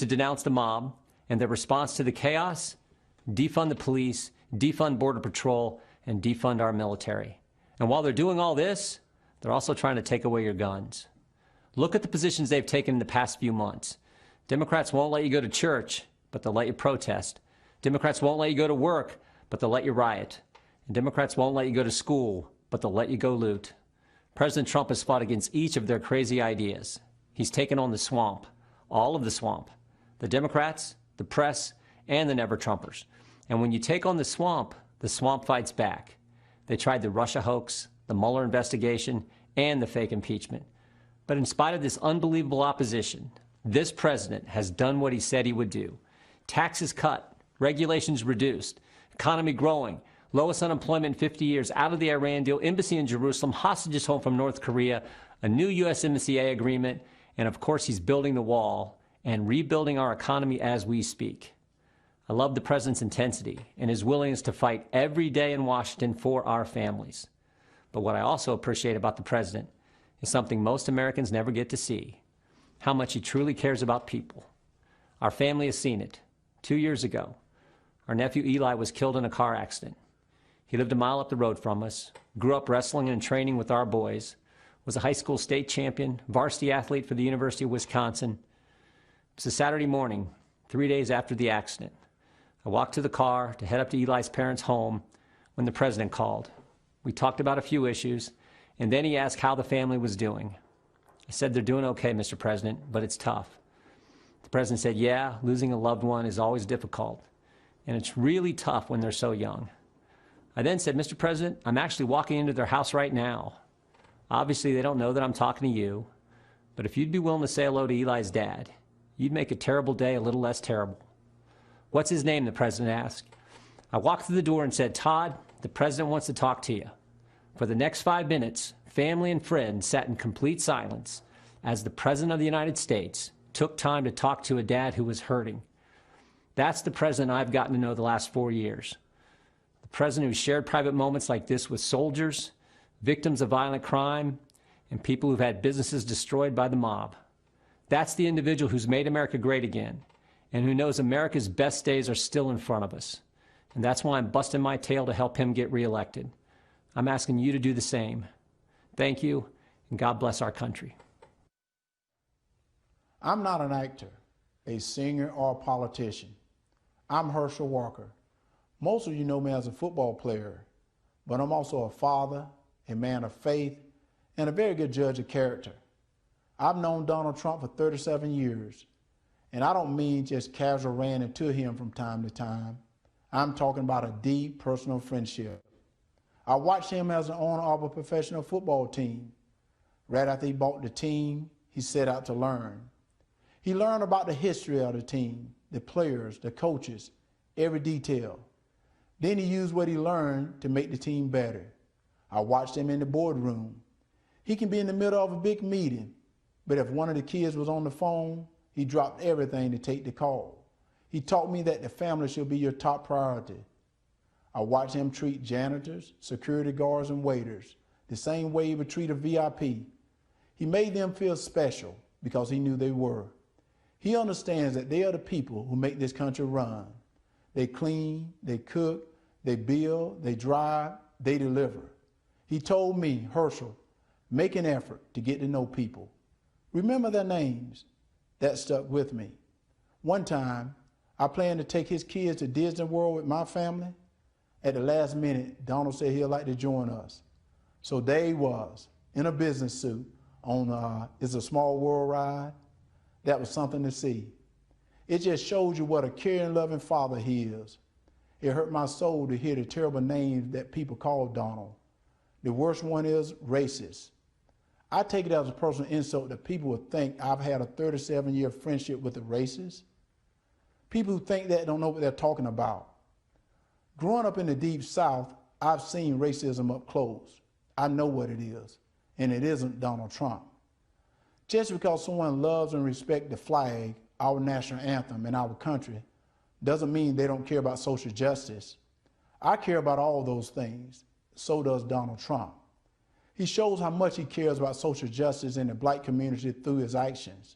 to denounce the mob and their response to the chaos, defund the police, defund Border Patrol, and defund our military. And while they're doing all this, they're also trying to take away your guns. Look at the positions they've taken in the past few months. Democrats won't let you go to church, but they'll let you protest. Democrats won't let you go to work, but they'll let you riot. And Democrats won't let you go to school, but they'll let you go loot. President Trump has fought against each of their crazy ideas. He's taken on the swamp, all of the swamp, the Democrats, the press, and the never-Trumpers. And when you take on the swamp fights back. They tried the Russia hoax, the Mueller investigation, and the fake impeachment. But in spite of this unbelievable opposition, this president has done what he said he would do. Taxes cut, regulations reduced, economy growing, lowest unemployment in 50 years, out of the Iran deal, embassy in Jerusalem, hostages home from North Korea, a new USMCA agreement, and of course he's building the wall and rebuilding our economy as we speak. I love the president's intensity and his willingness to fight every day in Washington for our families. But what I also appreciate about the president is something most Americans never get to see, how much he truly cares about people. Our family has seen it. 2 years ago, our nephew Eli was killed in a car accident. He lived a mile up the road from us, grew up wrestling and training with our boys, was a high school state champion, varsity athlete for the University of Wisconsin. It was a Saturday morning, 3 days after the accident. I walked to the car to head up to Eli's parents' home when the president called. We talked about a few issues, and then he asked how the family was doing. I said, "They're doing okay, Mr. President, but it's tough." The president said, "Yeah, losing a loved one is always difficult, and it's really tough when they're so young." I then said, "Mr. President, I'm actually walking into their house right now. Obviously, they don't know that I'm talking to you, but if you'd be willing to say hello to Eli's dad, you'd make a terrible day a little less terrible." "What's his name?" the president asked. I walked through the door and said, "Todd, the president wants to talk to you." For the next 5 minutes, family and friends sat in complete silence as the president of the United States took time to talk to a dad who was hurting. That's the president I've gotten to know the last 4 years. The president who shared private moments like this with soldiers, victims of violent crime, and people who've had businesses destroyed by the mob. That's the individual who's made America great again, and who knows America's best days are still in front of us. And that's why I'm busting my tail to help him get reelected. I'm asking you to do the same. Thank you, and God bless our country. I'm not an actor, a singer, or a politician. I'm Herschel Walker. Most of you know me as a football player, but I'm also a father, a man of faith, and a very good judge of character. I've known Donald Trump for 37 years, and I don't mean just casual ranting to him from time to time. I'm talking about a deep personal friendship. I watched him as an owner of a professional football team. Right after he bought the team, he set out to learn. He learned about the history of the team, the players, the coaches, every detail. Then he used what he learned to make the team better. I watched him in the boardroom. He can be in the middle of a big meeting, but if one of the kids was on the phone, he dropped everything to take the call. He taught me that the family should be your top priority. I watched him treat janitors, security guards, and waiters the same way he would treat a VIP. He made them feel special because he knew they were. He understands that they are the people who make this country run. They clean, they cook, they build, they drive, they deliver. He told me, "Herschel, make an effort to get to know people. Remember their names." That stuck with me. One time, I planned to take his kids to Disney World with my family. At the last minute, Donald said he'd like to join us. So there he was, in a business suit, on It's a Small World ride. That was something to see. It just shows you what a caring, loving father he is. It hurt my soul to hear the terrible names that people call Donald. The worst one is racist. I take it as a personal insult that people would think I've had a 37-year friendship with a racist. People who think that don't know what they're talking about. Growing up in the Deep South, I've seen racism up close. I know what it is, and it isn't Donald Trump. Just because someone loves and respects the flag, our national anthem, and our country, doesn't mean they don't care about social justice. I care about all those things. So does Donald Trump. He shows how much he cares about social justice in the black community through his actions.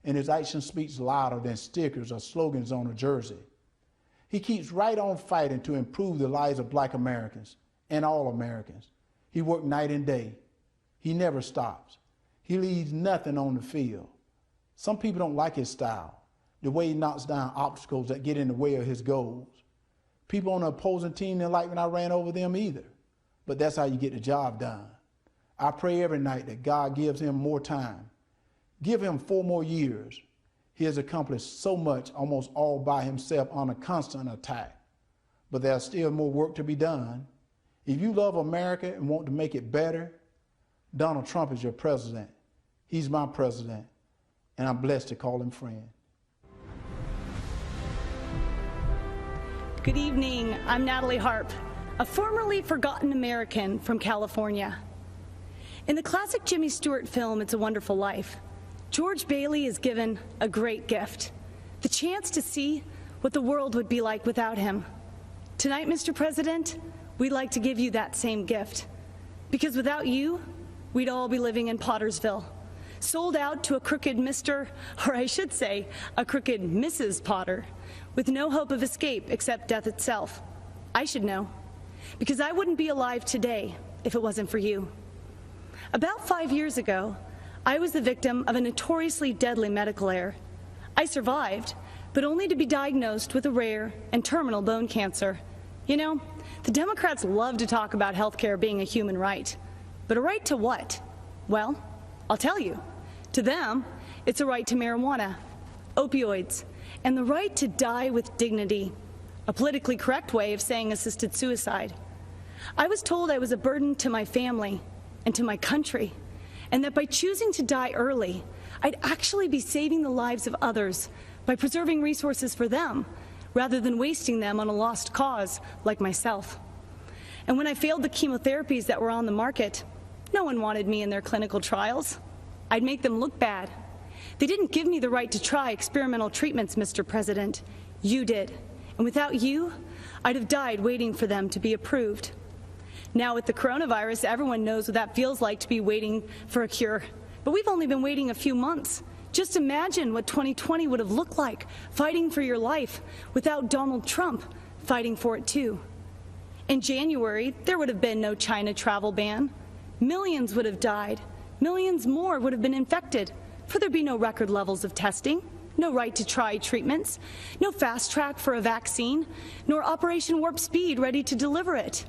and his action speaks louder than stickers or slogans on a jersey. He keeps right on fighting to improve the lives of Black Americans and all Americans. He worked night and day. He never stops. He leaves nothing on the field. Some people don't like his style, the way he knocks down obstacles that get in the way of his goals. People on the opposing team didn't like when I ran over them either, but that's how you get the job done. I pray every night that God gives him more time. Give him 4 more years. He has accomplished so much almost all by himself on a constant attack. But there's still more work to be done. If you love America and want to make it better, Donald Trump is your president. He's my president, and I'm blessed to call him friend. Good evening. I'm Natalie Harp, a formerly forgotten American from California. In the classic Jimmy Stewart film, It's a Wonderful Life, George Bailey is given a great gift, the chance to see what the world would be like without him. Tonight, Mr. President, we'd like to give you that same gift, because without you, we'd all be living in Pottersville, sold out to a crooked Mr., or I should say, a crooked Mrs. Potter, with no hope of escape except death itself. I should know, because I wouldn't be alive today if it wasn't for you. About 5 years ago, I was the victim of a notoriously deadly medical error. I survived, but only to be diagnosed with a rare and terminal bone cancer. You know, the Democrats love to talk about healthcare being a human right. But a right to what? Well, I'll tell you. To them, it's a right to marijuana, opioids, and the right to die with dignity, a politically correct way of saying assisted suicide. I was told I was a burden to my family and to my country, and that by choosing to die early, I'd actually be saving the lives of others by preserving resources for them, rather than wasting them on a lost cause like myself. And when I failed the chemotherapies that were on the market, no one wanted me in their clinical trials. I'd make them look bad. They didn't give me the right to try experimental treatments, Mr. President. You did. And without you, I'd have died waiting for them to be approved. Now with the coronavirus, everyone knows what that feels like to be waiting for a cure. But we've only been waiting a few months. Just imagine what 2020 would have looked like, fighting for your life, without Donald Trump fighting for it too. In January, there would have been no China travel ban. Millions would have died. Millions more would have been infected, for there'd be no record levels of testing, no right to try treatments, no fast track for a vaccine, nor Operation Warp Speed ready to deliver it.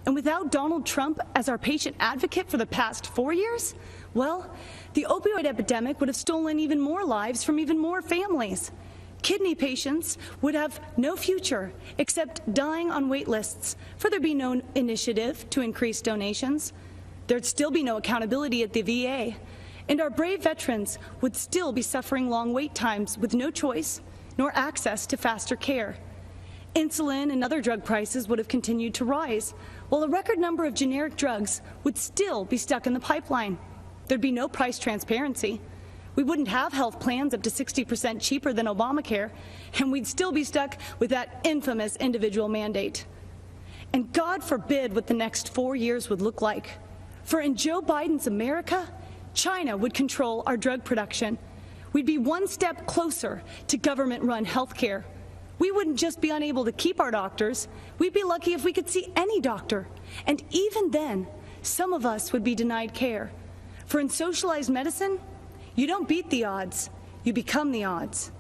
And without Donald Trump as our patient advocate for the past 4 years, well, the opioid epidemic would have stolen even more lives from even more families. Kidney patients would have no future except dying on wait lists, for there'd be no initiative to increase donations. There'd still be no accountability at the VA, and our brave veterans would still be suffering long wait times with no choice nor access to faster care. Insulin and other drug prices would have continued to rise, while a record number of generic drugs would still be stuck in the pipeline. There'd be no price transparency. We wouldn't have health plans up to 60% cheaper than Obamacare, and we'd still be stuck with that infamous individual mandate. And God forbid what the next 4 years would look like. For in Joe Biden's America, China would control our drug production. We'd be one step closer to government-run health care. We wouldn't just be unable to keep our doctors, we'd be lucky if we could see any doctor. And even then, some of us would be denied care. For in socialized medicine, you don't beat the odds, you become the odds.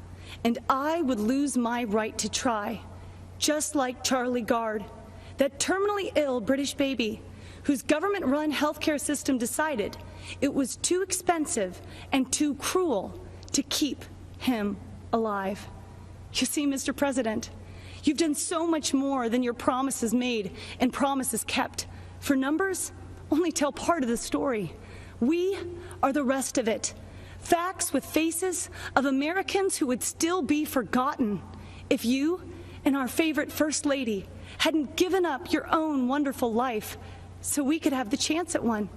And I would lose my right to try, just like Charlie Gard, that terminally ill British baby whose government-run healthcare system decided it was too expensive and too cruel to keep him alive. You see, Mr. President, you've done so much more than your promises made and promises kept. For numbers only tell part of the story. We are the rest of it. Facts with faces of Americans who would still be forgotten if you and our favorite First Lady hadn't given up your own wonderful life so we could have the chance at one.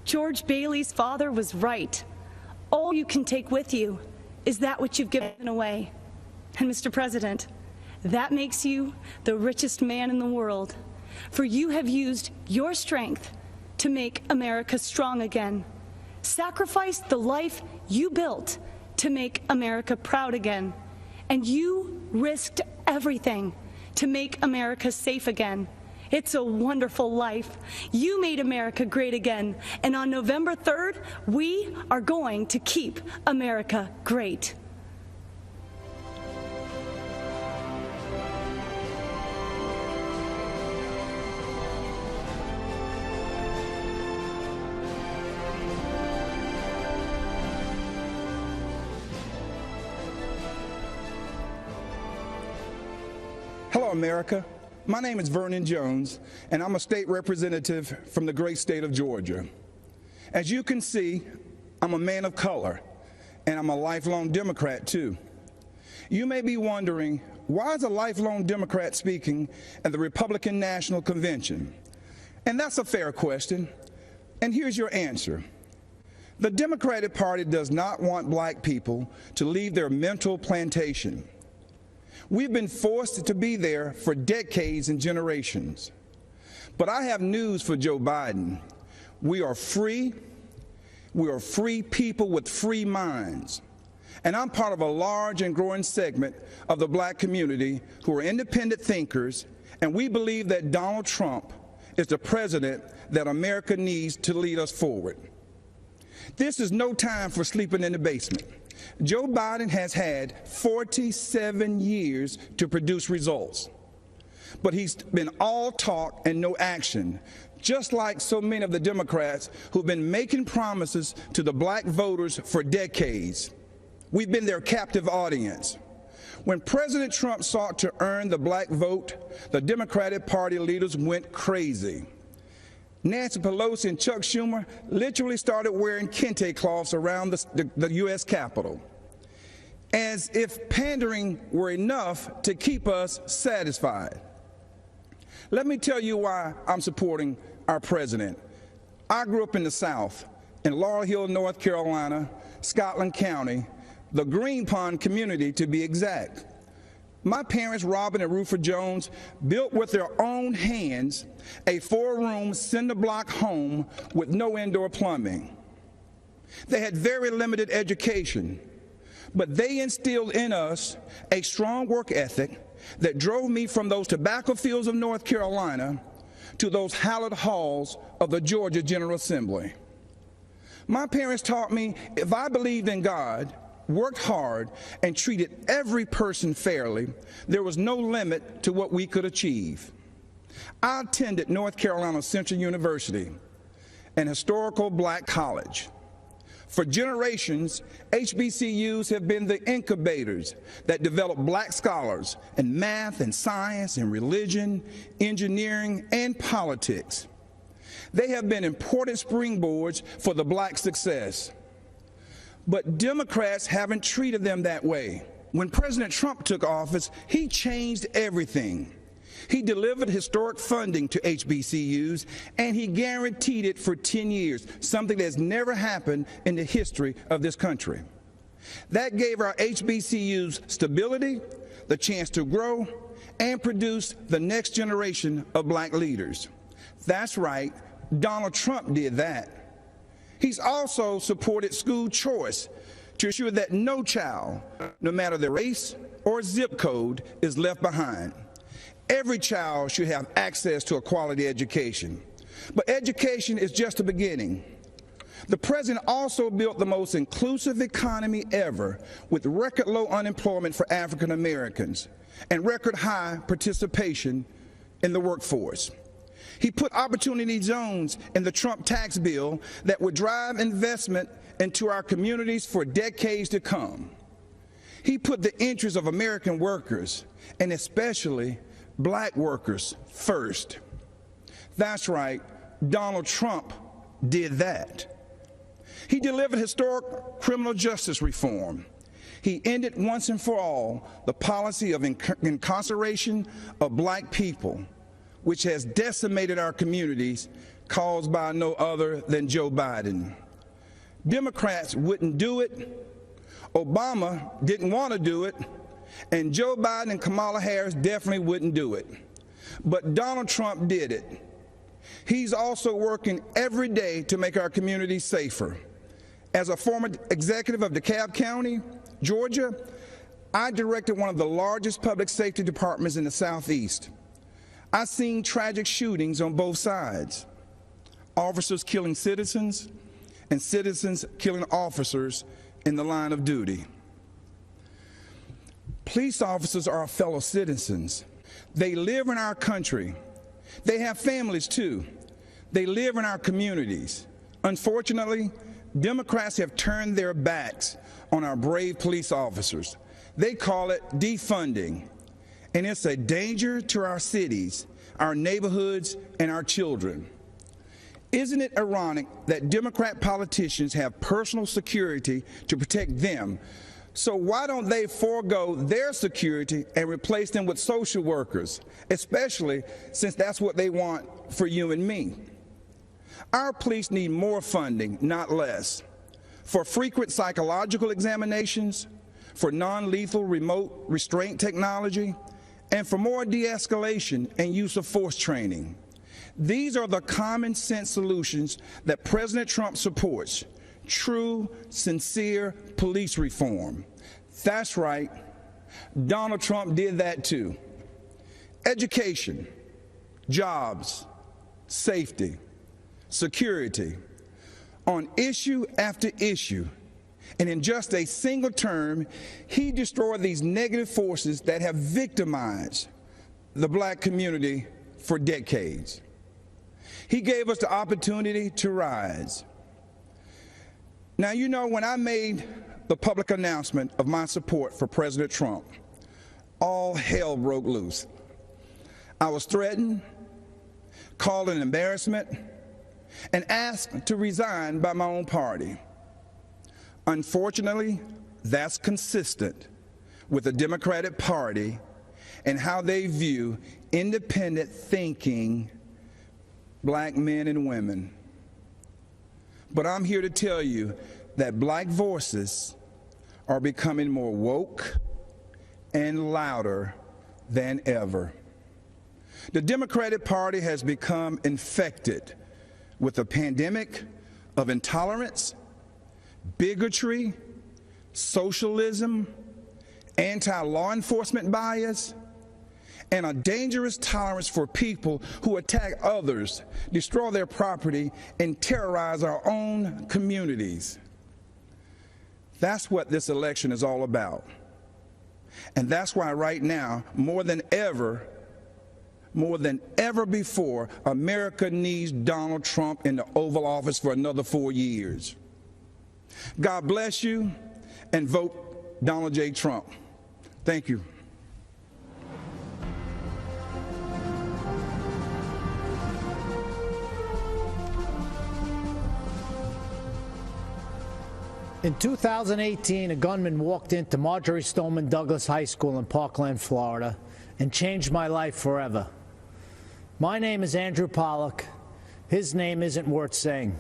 George Bailey's father was right. All you can take with you is that which you've given away. And Mr. President, that makes you the richest man in the world, for you have used your strength to make America strong again. Sacrificed the life you built to make America proud again. And you risked everything to make America safe again. It's a wonderful life. You made America great again. And on November 3rd, we are going to keep America great. Hello, America. My name is Vernon Jones, and I'm a state representative from the great state of Georgia. As you can see, I'm a man of color, and I'm a lifelong Democrat, too. You may be wondering, why is a lifelong Democrat speaking at the Republican National Convention? And that's a fair question, and here's your answer. The Democratic Party does not want black people to leave their mental plantation. We've been forced to be there for decades and generations. But I have news for Joe Biden. We are free. We are free people with free minds. And I'm part of a large and growing segment of the black community who are independent thinkers, and we believe that Donald Trump is the president that America needs to lead us forward. This is no time for sleeping in the basement. Joe Biden has had 47 years to produce results, but he's been all talk and no action, just like so many of the Democrats who've been making promises to the black voters for decades. We've been their captive audience. When President Trump sought to earn the black vote, the Democratic Party leaders went crazy. Nancy Pelosi and Chuck Schumer literally started wearing kente cloths around the U.S. Capitol, as if pandering were enough to keep us satisfied. Let me tell you why I'm supporting our president. I grew up in the South, in Laurel Hill, North Carolina, Scotland County, the Green Pond community to be exact. My parents, Robin and Rufus Jones, built with their own hands a 4-room cinder-block home with no indoor plumbing. They had very limited education, but they instilled in us a strong work ethic that drove me from those tobacco fields of North Carolina to those hallowed halls of the Georgia General Assembly. My parents taught me if I believed in God, worked hard, and treated every person fairly, there was no limit to what we could achieve. I attended North Carolina Central University, an historical black college. For generations, HBCUs have been the incubators that develop black scholars in math and science and religion, engineering, and politics. They have been important springboards for the black success. But Democrats haven't treated them that way. When President Trump took office, he changed everything. He delivered historic funding to HBCUs, and he guaranteed it for 10 years, something that's never happened in the history of this country. That gave our HBCUs stability, the chance to grow, and produce the next generation of black leaders. That's right, Donald Trump did that. He's also supported school choice to ensure that no child, no matter their race or zip code, is left behind. Every child should have access to a quality education. But education is just the beginning. The president also built the most inclusive economy ever, with record low unemployment for African Americans and record high participation in the workforce. He put opportunity zones in the Trump tax bill that would drive investment into our communities for decades to come. He put the interests of American workers, and especially black workers, first. That's right, Donald Trump did that. He delivered historic criminal justice reform. He ended once and for all the policy of incarceration of black people, which has decimated our communities, caused by no other than Joe Biden. Democrats wouldn't do it, Obama didn't want to do it, and Joe Biden and Kamala Harris definitely wouldn't do it. But Donald Trump did it. He's also working every day to make our communities safer. As a former executive of DeKalb County, Georgia, I directed one of the largest public safety departments in the Southeast. I've seen tragic shootings on both sides, officers killing citizens and citizens killing officers in the line of duty. Police officers are our fellow citizens. They live in our country. They have families too. They live in our communities. Unfortunately, Democrats have turned their backs on our brave police officers. They call it defunding, and it's a danger to our cities, our neighborhoods, and our children. Isn't it ironic that Democrat politicians have personal security to protect them? So why don't they forego their security and replace them with social workers, especially since that's what they want for you and me? Our police need more funding, not less, for frequent psychological examinations, for non-lethal remote restraint technology, and for more de-escalation and use of force training. These are the common sense solutions that President Trump supports. True, sincere police reform. That's right. Donald Trump did that too. Education, jobs, safety, security, on issue after issue. And in just a single term, he destroyed these negative forces that have victimized the black community for decades. He gave us the opportunity to rise. Now, you know, when I made the public announcement of my support for President Trump, all hell broke loose. I was threatened, called an embarrassment, and asked to resign by my own party. Unfortunately, that's consistent with the Democratic Party and how they view independent thinking black men and women. But I'm here to tell you that black voices are becoming more woke and louder than ever. The Democratic Party has become infected with a pandemic of intolerance, bigotry, socialism, anti-law enforcement bias, and a dangerous tolerance for people who attack others, destroy their property, and terrorize our own communities. That's what this election is all about. And that's why right now, more than ever before, America needs Donald Trump in the Oval Office for another 4 years. God bless you, and vote Donald J. Trump. Thank you. In 2018, a gunman walked into Marjorie Stoneman Douglas High School in Parkland, Florida, and changed my life forever. My name is Andrew Pollack. His name isn't worth saying.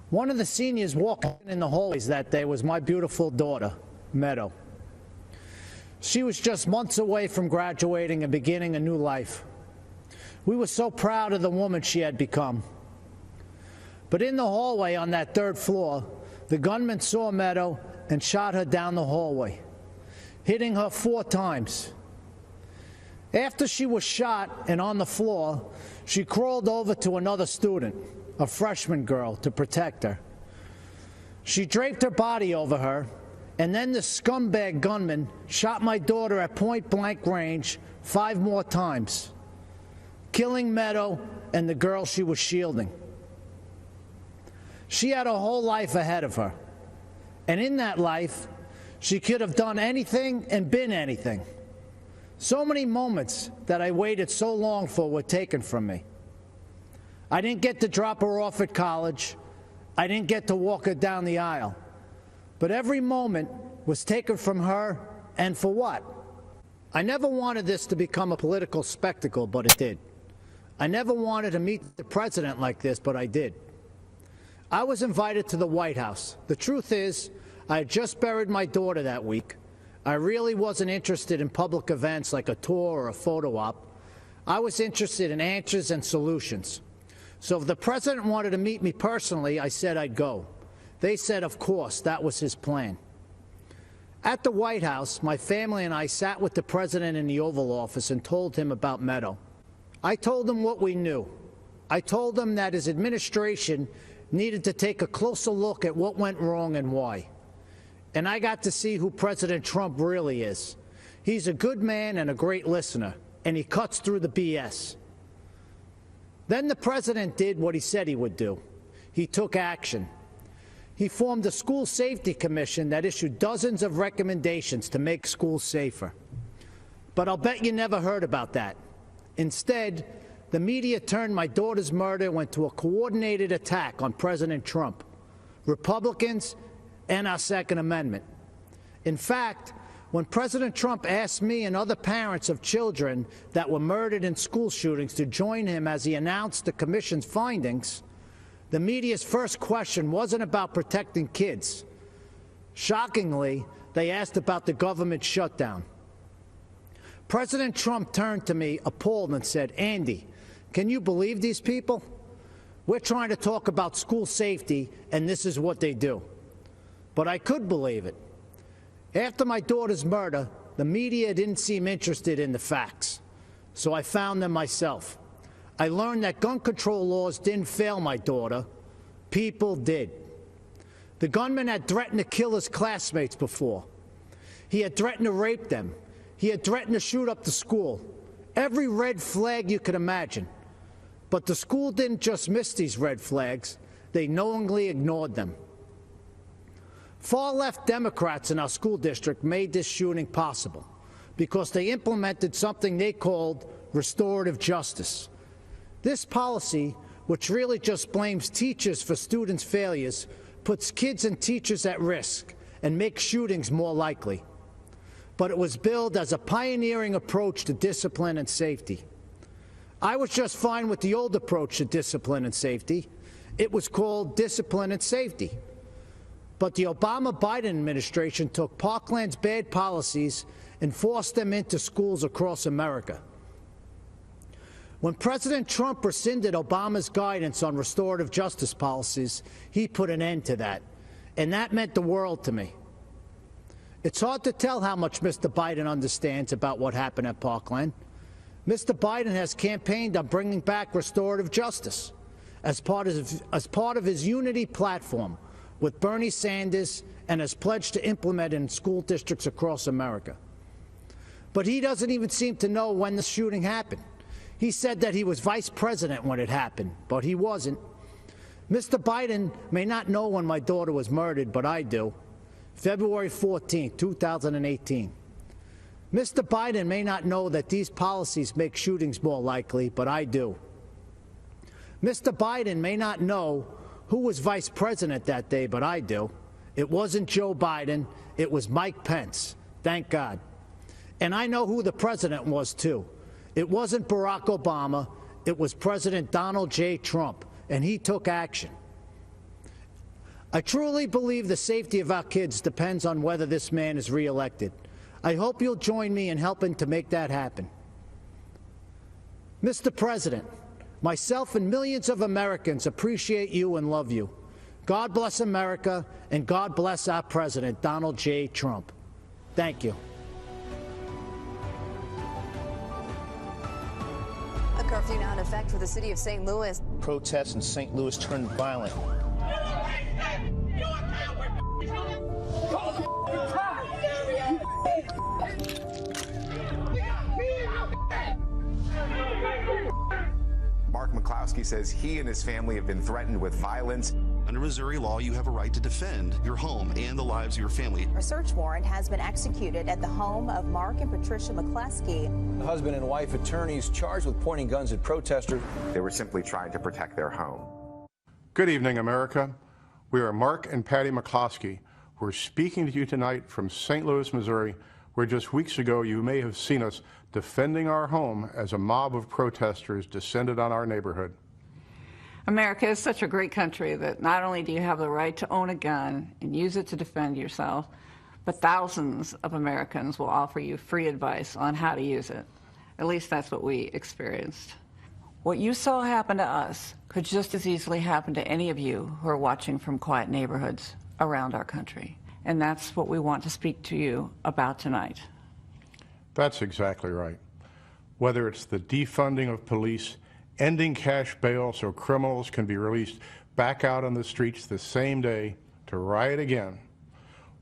One of the seniors walking in the hallways that day was my beautiful daughter, Meadow. She was just months away from graduating and beginning a new life. We were so proud of the woman she had become. But in the hallway on that third floor, the gunman saw Meadow and shot her down the hallway, hitting her 4 times. After she was shot and on the floor, she crawled over to another student, a freshman girl, to protect her. She draped her body over her, and then the scumbag gunman shot my daughter at point-blank range 5 more times, killing Meadow and the girl she was shielding. She had a whole life ahead of her, and in that life, she could have done anything and been anything. So many moments that I waited so long for were taken from me. I didn't get to drop her off at college. I didn't get to walk her down the aisle. But every moment was taken from her, and for what? I never wanted this to become a political spectacle, but it did. I never wanted to meet the president like this, but I did. I was invited to the White House. The truth is, I had just buried my daughter that week. I really wasn't interested in public events like a tour or a photo op. I was interested in answers and solutions. So if the president wanted to meet me personally, I said I'd go. They said, of course, that was his plan. At the White House, my family and I sat with the president in the Oval Office and told him about Meadow. I told him what we knew. I told him that his administration needed to take a closer look at what went wrong and why. And I got to see who President Trump really is. He's a good man and a great listener, and he cuts through the BS. Then the president did what he said he would do. He took action. He formed a school safety commission that issued dozens of recommendations to make schools safer. But I'll bet you never heard about that. Instead, the media turned my daughter's murder into a coordinated attack on President Trump, Republicans, and our Second Amendment. In fact, when President Trump asked me and other parents of children that were murdered in school shootings to join him as he announced the commission's findings, the media's first question wasn't about protecting kids. Shockingly, they asked about the government shutdown. President Trump turned to me appalled and said, "Andy, can you believe these people? We're trying to talk about school safety, and this is what they do." But I could believe it. After my daughter's murder, the media didn't seem interested in the facts, so I found them myself. I learned that gun control laws didn't fail my daughter. People did. The gunman had threatened to kill his classmates before. He had threatened to rape them. He had threatened to shoot up the school. Every red flag you could imagine. But the school didn't just miss these red flags. They knowingly ignored them. Far-left Democrats in our school district made this shooting possible because they implemented something they called restorative justice. This policy, which really just blames teachers for students' failures, puts kids and teachers at risk and makes shootings more likely. But it was billed as a pioneering approach to discipline and safety. I was just fine with the old approach to discipline and safety. It was called discipline and safety. But the Obama-Biden administration took Parkland's bad policies and forced them into schools across America. When President Trump rescinded Obama's guidance on restorative justice policies, he put an end to that. And that meant the world to me. It's hard to tell how much Mr. Biden understands about what happened at Parkland. Mr. Biden has campaigned on bringing back restorative justice as part of his unity platform with Bernie Sanders and has pledged to implement it in school districts across America. But he doesn't even seem to know when the shooting happened. He said that he was vice president when it happened, but he wasn't. Mr. Biden may not know when my daughter was murdered, but I do. February 14, 2018. Mr. Biden may not know that these policies make shootings more likely, but I do. Mr. Biden may not know who was vice president that day, but I do. It wasn't Joe Biden. It was Mike Pence. Thank God. And I know who the president was, too. It wasn't Barack Obama. It was President Donald J. Trump, and he took action. I truly believe the safety of our kids depends on whether this man is reelected. I hope you'll join me in helping to make that happen. Mr. President, myself and millions of Americans appreciate you and love you. God bless America, and God bless our President, Donald J. Trump. Thank you. A curfew now in effect for the city of St. Louis. Protests in St. Louis turned violent. Mark McCloskeys says he and his family have been threatened with violence. Under Missouri law, you have a right to defend your home and the lives of your family. A search warrant has been executed at the home of Mark and Patricia McCloskeys. The husband and wife attorneys charged with pointing guns at protesters. They were simply trying to protect their home. Good evening, America. We are Mark and Patty McCloskey. We're speaking to you tonight from St. Louis, Missouri, where just weeks ago you may have seen us defending our home as a mob of protesters descended on our neighborhood. America is such a great country that not only do you have the right to own a gun and use it to defend yourself, but thousands of Americans will offer you free advice on how to use it. At least that's what we experienced. What you saw happen to us could just as easily happen to any of you who are watching from quiet neighborhoods around our country. And that's what we want to speak to you about tonight. That's exactly right. Whether it's the defunding of police, ending cash bail so criminals can be released back out on the streets the same day to riot again,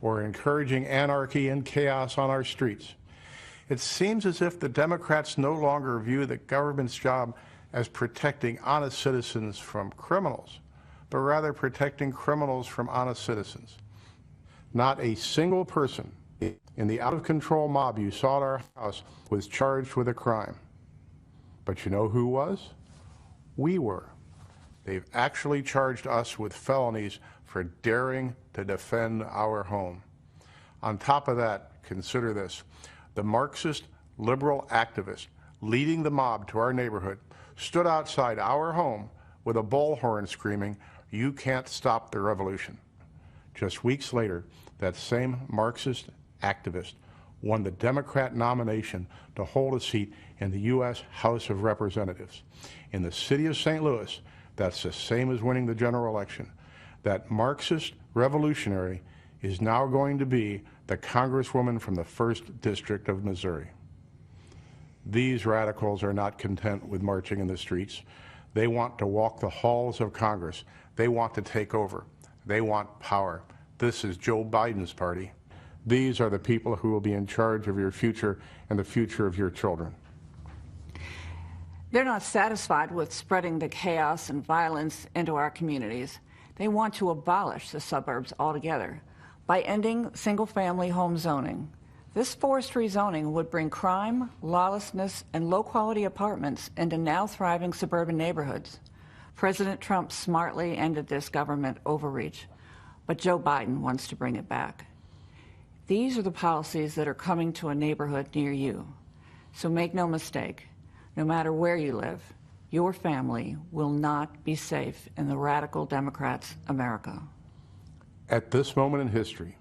or encouraging anarchy and chaos on our streets, it seems as if the Democrats no longer view the government's job as protecting honest citizens from criminals, but rather protecting criminals from honest citizens. Not a single person in the out-of-control mob you saw at our house was charged with a crime. But you know who was? We were. They've actually charged us with felonies for daring to defend our home. On top of that, consider this. The Marxist liberal activist leading the mob to our neighborhood stood outside our home with a bullhorn screaming, "You can't stop the revolution." Just weeks later, that same Marxist activist won the Democrat nomination to hold a seat in the U.S. House of Representatives. In the city of St. Louis, that's the same as winning the general election. That Marxist revolutionary is now going to be the Congresswoman from the 1st District of Missouri. These radicals are not content with marching in the streets. They want to walk the halls of Congress. They want to take over. They want power. This is Joe Biden's party. These are the people who will be in charge of your future and the future of your children. They're not satisfied with spreading the chaos and violence into our communities. They want to abolish the suburbs altogether by ending single-family home zoning. This forced rezoning would bring crime, lawlessness, and low-quality apartments into now thriving suburban neighborhoods. President Trump smartly ended this government overreach, but Joe Biden wants to bring it back. These are the policies that are coming to a neighborhood near you. So make no mistake, no matter where you live, your family will not be safe in the radical Democrats' America. At this moment in history,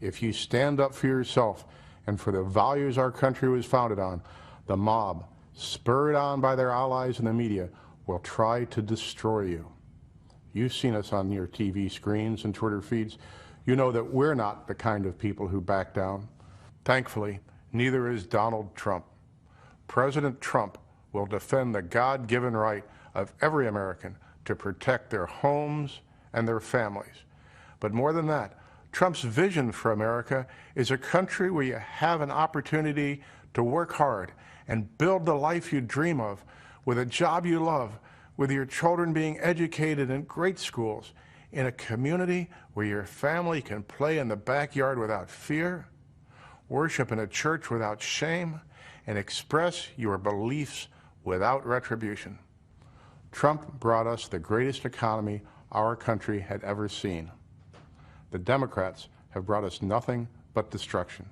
if you stand up for yourself and for the values our country was founded on, the mob, spurred on by their allies in the media, will try to destroy you. You've seen us on your TV screens and Twitter feeds. You know that we're not the kind of people who back down. Thankfully, neither is Donald Trump. President Trump will defend the God-given right of every American to protect their homes and their families. But more than that, Trump's vision for America is a country where you have an opportunity to work hard and build the life you dream of, with a job you love, with your children being educated in great schools, in a community where your family can play in the backyard without fear, worship in a church without shame, and express your beliefs without retribution. Trump brought us the greatest economy our country had ever seen. The Democrats have brought us nothing but destruction.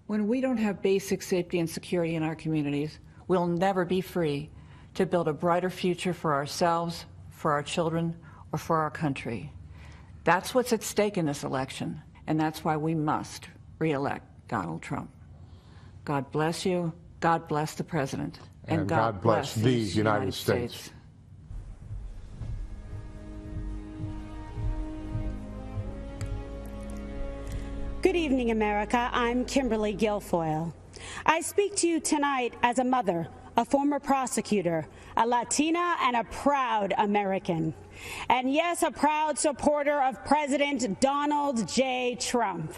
When we don't have basic safety and security in our communities, we'll never be free to build a brighter future for ourselves, for our children, or for our country. That's what's at stake in this election, and that's why we must re-elect Donald Trump. God bless you, God bless the President, and God bless these United States. Good evening, America. I'm Kimberly Guilfoyle. I speak to you tonight as a mother, a former prosecutor, a Latina, and a proud American. And yes, a proud supporter of President Donald J. Trump.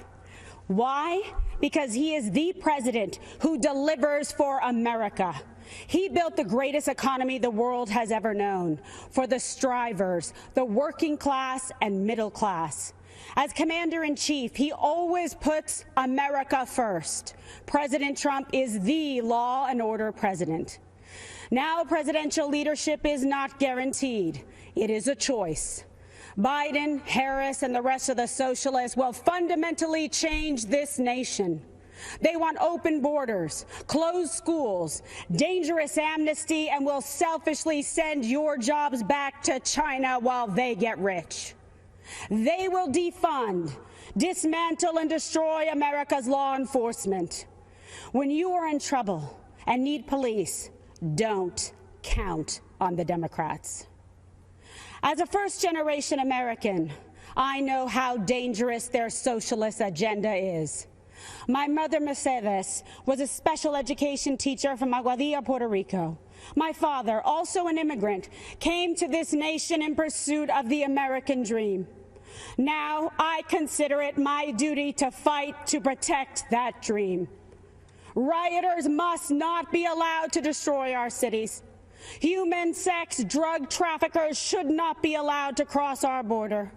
Why? Because he is the president who delivers for America. He built the greatest economy the world has ever known for the strivers, the working class and middle class. As Commander-in-Chief, he always puts America first. President Trump is the law and order president. Now, presidential leadership is not guaranteed. It is a choice. Biden, Harris, and the rest of the socialists will fundamentally change this nation. They want open borders, closed schools, dangerous amnesty, and will selfishly send your jobs back to China while they get rich. They will defund, dismantle, and destroy America's law enforcement. When you are in trouble and need police, don't count on the Democrats. As a first-generation American, I know how dangerous their socialist agenda is. My mother, Mercedes, was a special education teacher from Aguadilla, Puerto Rico. My father, also an immigrant, came to this nation in pursuit of the American dream. Now I consider it my duty to fight to protect that dream. Rioters must not be allowed to destroy our cities. Human sex drug traffickers should not be allowed to cross our border.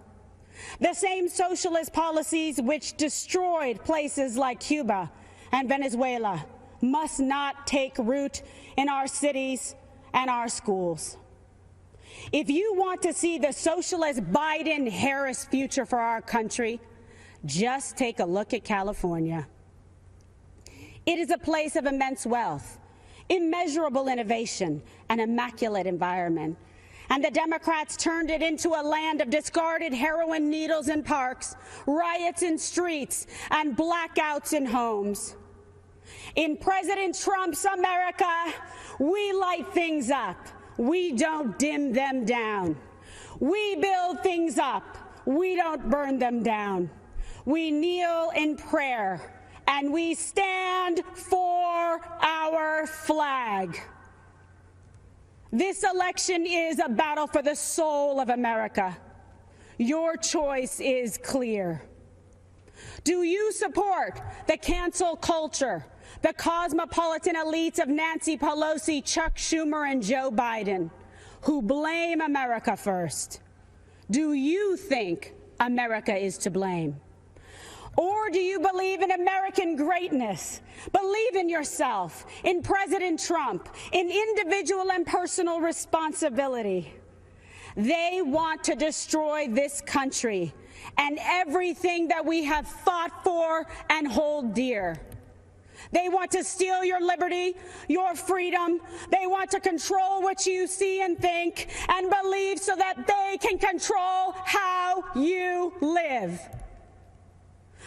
The same socialist policies which destroyed places like Cuba and Venezuela must not take root in our cities and our schools. If you want to see the socialist Biden-Harris future for our country, just take a look at California. It is a place of immense wealth, immeasurable innovation, and immaculate environment. And the Democrats turned it into a land of discarded heroin needles in parks, riots in streets, and blackouts in homes. In President Trump's America, we light things up. We don't dim them down. We build things up. We don't burn them down. We kneel in prayer, and we stand for our flag. This election is a battle for the soul of America. Your choice is clear. Do you support the cancel culture, the cosmopolitan elites of Nancy Pelosi, Chuck Schumer, and Joe Biden, who blame America first? Do you think America is to blame? Or do you believe in American greatness? Believe in yourself, in President Trump, in individual and personal responsibility. They want to destroy this country and everything that we have fought for and hold dear. They want to steal your liberty, your freedom. They want to control what you see and think and believe so that they can control how you live.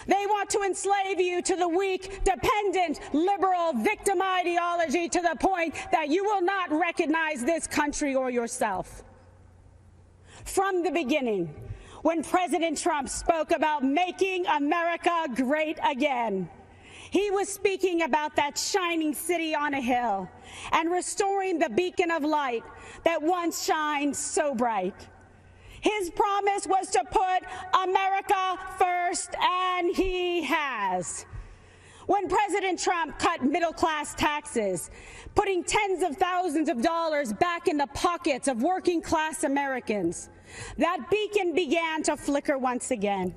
They want to enslave you to the weak, dependent, liberal, victim ideology to the point that you will not recognize this country or yourself. From the beginning, when President Trump spoke about making America great again, he was speaking about that shining city on a hill and restoring the beacon of light that once shined so bright. His promise was to put America first, and he has. When President Trump cut middle-class taxes, putting tens of thousands of dollars back in the pockets of working-class Americans, that beacon began to flicker once again.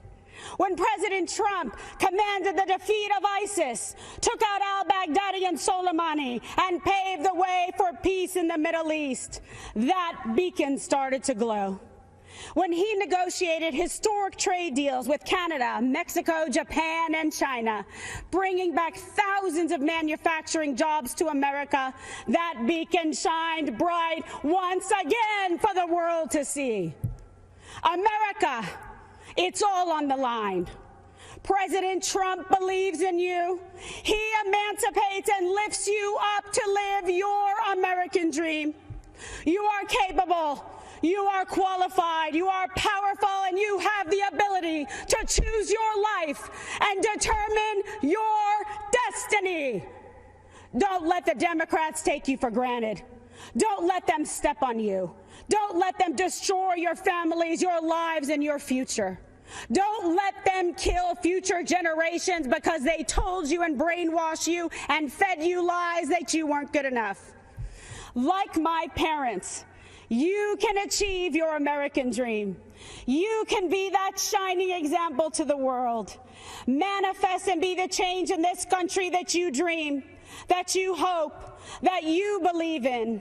When President Trump commanded the defeat of ISIS, took out al-Baghdadi and Soleimani, and paved the way for peace in the Middle East, that beacon started to glow. When he negotiated historic trade deals with Canada, Mexico, Japan, and China, bringing back thousands of manufacturing jobs to America, that beacon shined bright once again for the world to see. America, it's all on the line. President Trump believes in you. He emancipates and lifts you up to live your American dream. You are capable. You are qualified, you are powerful, and you have the ability to choose your life and determine your destiny. Don't let the Democrats take you for granted. Don't let them step on you. Don't let them destroy your families, your lives, and your future. Don't let them kill future generations because they told you and brainwashed you and fed you lies that you weren't good enough. Like my parents, you can achieve your American dream. You can be that shining example to the world. Manifest and be the change in this country that you dream, that you hope, that you believe in.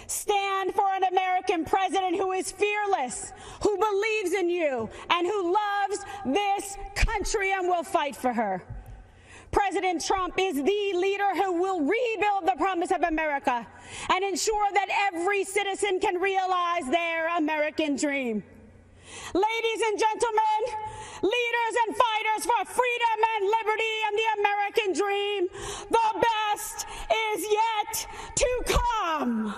Stand for an American president who is fearless, who believes in you, and who loves this country and will fight for her. President Trump is the leader who will rebuild the promise of America and ensure that every citizen can realize their American dream. Ladies and gentlemen, leaders and fighters for freedom and liberty and the American dream, the best is yet to come.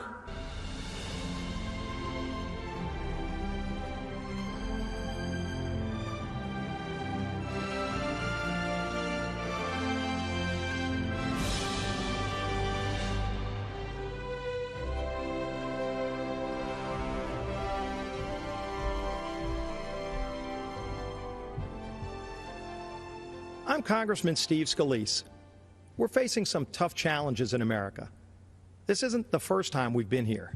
I'm Congressman Steve Scalise. We're facing some tough challenges in America. This isn't the first time we've been here.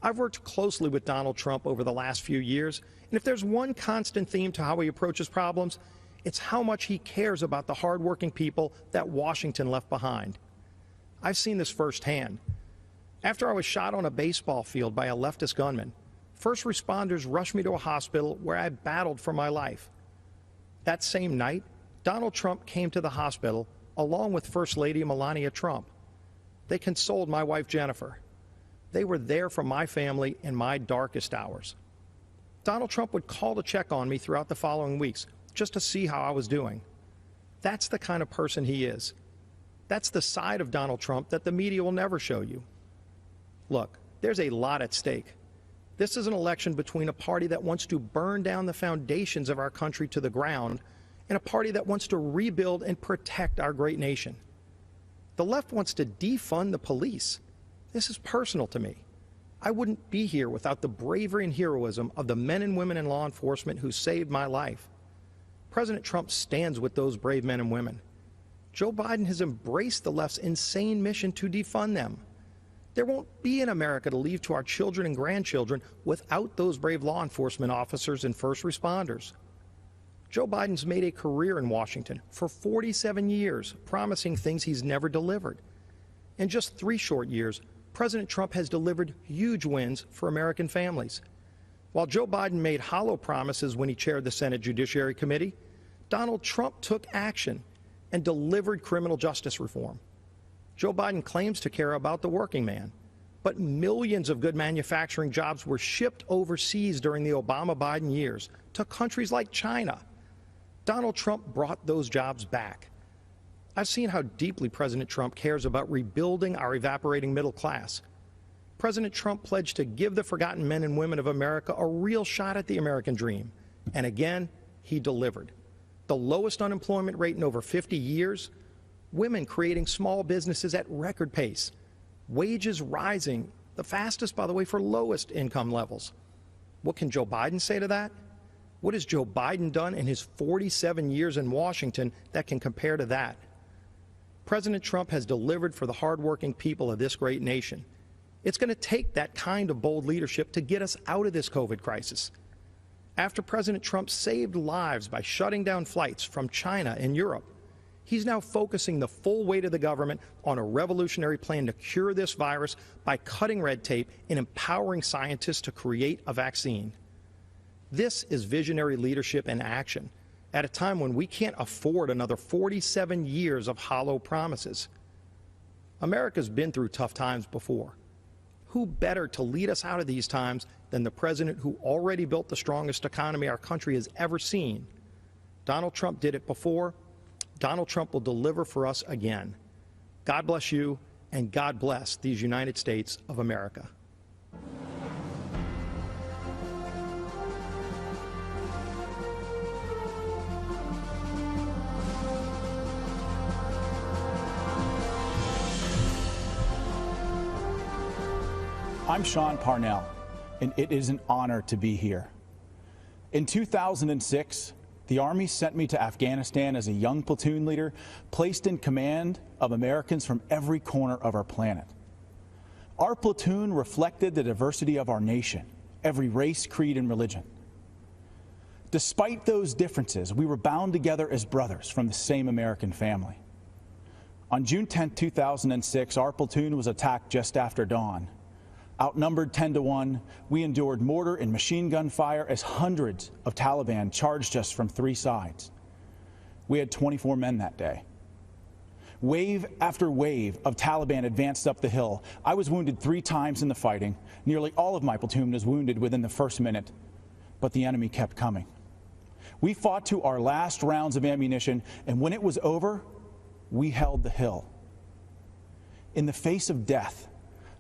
I've worked closely with Donald Trump over the last few years, and if there's one constant theme to how he approaches problems, it's how much he cares about the hardworking people that Washington left behind. I've seen this firsthand. After I was shot on a baseball field by a leftist gunman, first responders rushed me to a hospital where I battled for my life. That same night, Donald Trump came to the hospital along with First Lady Melania Trump. They consoled my wife Jennifer. They were there for my family in my darkest hours. Donald Trump would call to check on me throughout the following weeks just to see how I was doing. That's the kind of person he is. That's the side of Donald Trump that the media will never show you. Look, there's a lot at stake. This is an election between a party that wants to burn down the foundations of our country to the ground and a party that wants to rebuild and protect our great nation. The left wants to defund the police. This is personal to me. I wouldn't be here without the bravery and heroism of the men and women in law enforcement who saved my life. President Trump stands with those brave men and women. Joe Biden has embraced the left's insane mission to defund them. There won't be an America to leave to our children and grandchildren without those brave law enforcement officers and first responders. Joe Biden's made a career in Washington for 47 years, promising things he's never delivered. In just 3 short years, President Trump has delivered huge wins for American families. While Joe Biden made hollow promises when he chaired the Senate Judiciary Committee, Donald Trump took action and delivered criminal justice reform. Joe Biden claims to care about the working man, but millions of good manufacturing jobs were shipped overseas during the Obama-Biden years to countries like China. Donald Trump brought those jobs back. I've seen how deeply President Trump cares about rebuilding our evaporating middle class. President Trump pledged to give the forgotten men and women of America a real shot at the American dream. And again, he delivered. The lowest unemployment rate in over 50 years, women creating small businesses at record pace, wages rising, the fastest, by the way, for lowest income levels. What can Joe Biden say to that? What has Joe Biden done in his 47 years in Washington that can compare to that? President Trump has delivered for the hardworking people of this great nation. It's going to take that kind of bold leadership to get us out of this COVID crisis. After President Trump saved lives by shutting down flights from China and Europe, he's now focusing the full weight of the government on a revolutionary plan to cure this virus by cutting red tape and empowering scientists to create a vaccine. This is visionary leadership in action at a time when we can't afford another 47 years of hollow promises. America's been through tough times before. Who better to lead us out of these times than the president who already built the strongest economy our country has ever seen? Donald Trump did it before. Donald Trump will deliver for us again. God bless you, and God bless these United States of America. I'm Sean Parnell, and it is an honor to be here. In 2006, the Army sent me to Afghanistan as a young platoon leader, placed in command of Americans from every corner of our planet. Our platoon reflected the diversity of our nation, every race, creed, and religion. Despite those differences, we were bound together as brothers from the same American family. On June 10, 2006, our platoon was attacked just after dawn. Outnumbered 10-1, we endured mortar and machine gun fire as hundreds of Taliban charged us from 3 sides. We had 24 men that day. Wave after wave of Taliban advanced up the hill. I was wounded 3 times in the fighting. Nearly all of my platoon was wounded within the first minute, but the enemy kept coming. We fought to our last rounds of ammunition, and when it was over, we held the hill. In the face of death,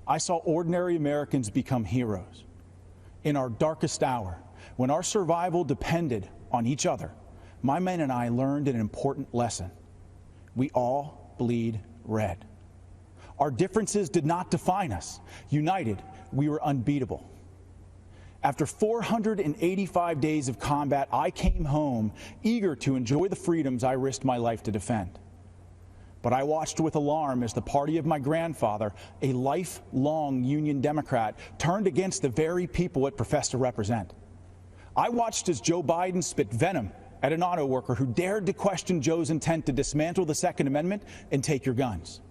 I saw ordinary Americans become heroes. In our darkest hour, when our survival depended on each other, my men and I learned an important lesson. We all bleed red. Our differences did not define us. United, we were unbeatable. After 485 days of combat, I came home eager to enjoy the freedoms I risked my life to defend. But I watched with alarm as the party of my grandfather, a lifelong Union Democrat, turned against the very people it professed to represent. I watched as Joe Biden spit venom at an auto worker who dared to question Joe's intent to dismantle the Second Amendment and take your guns.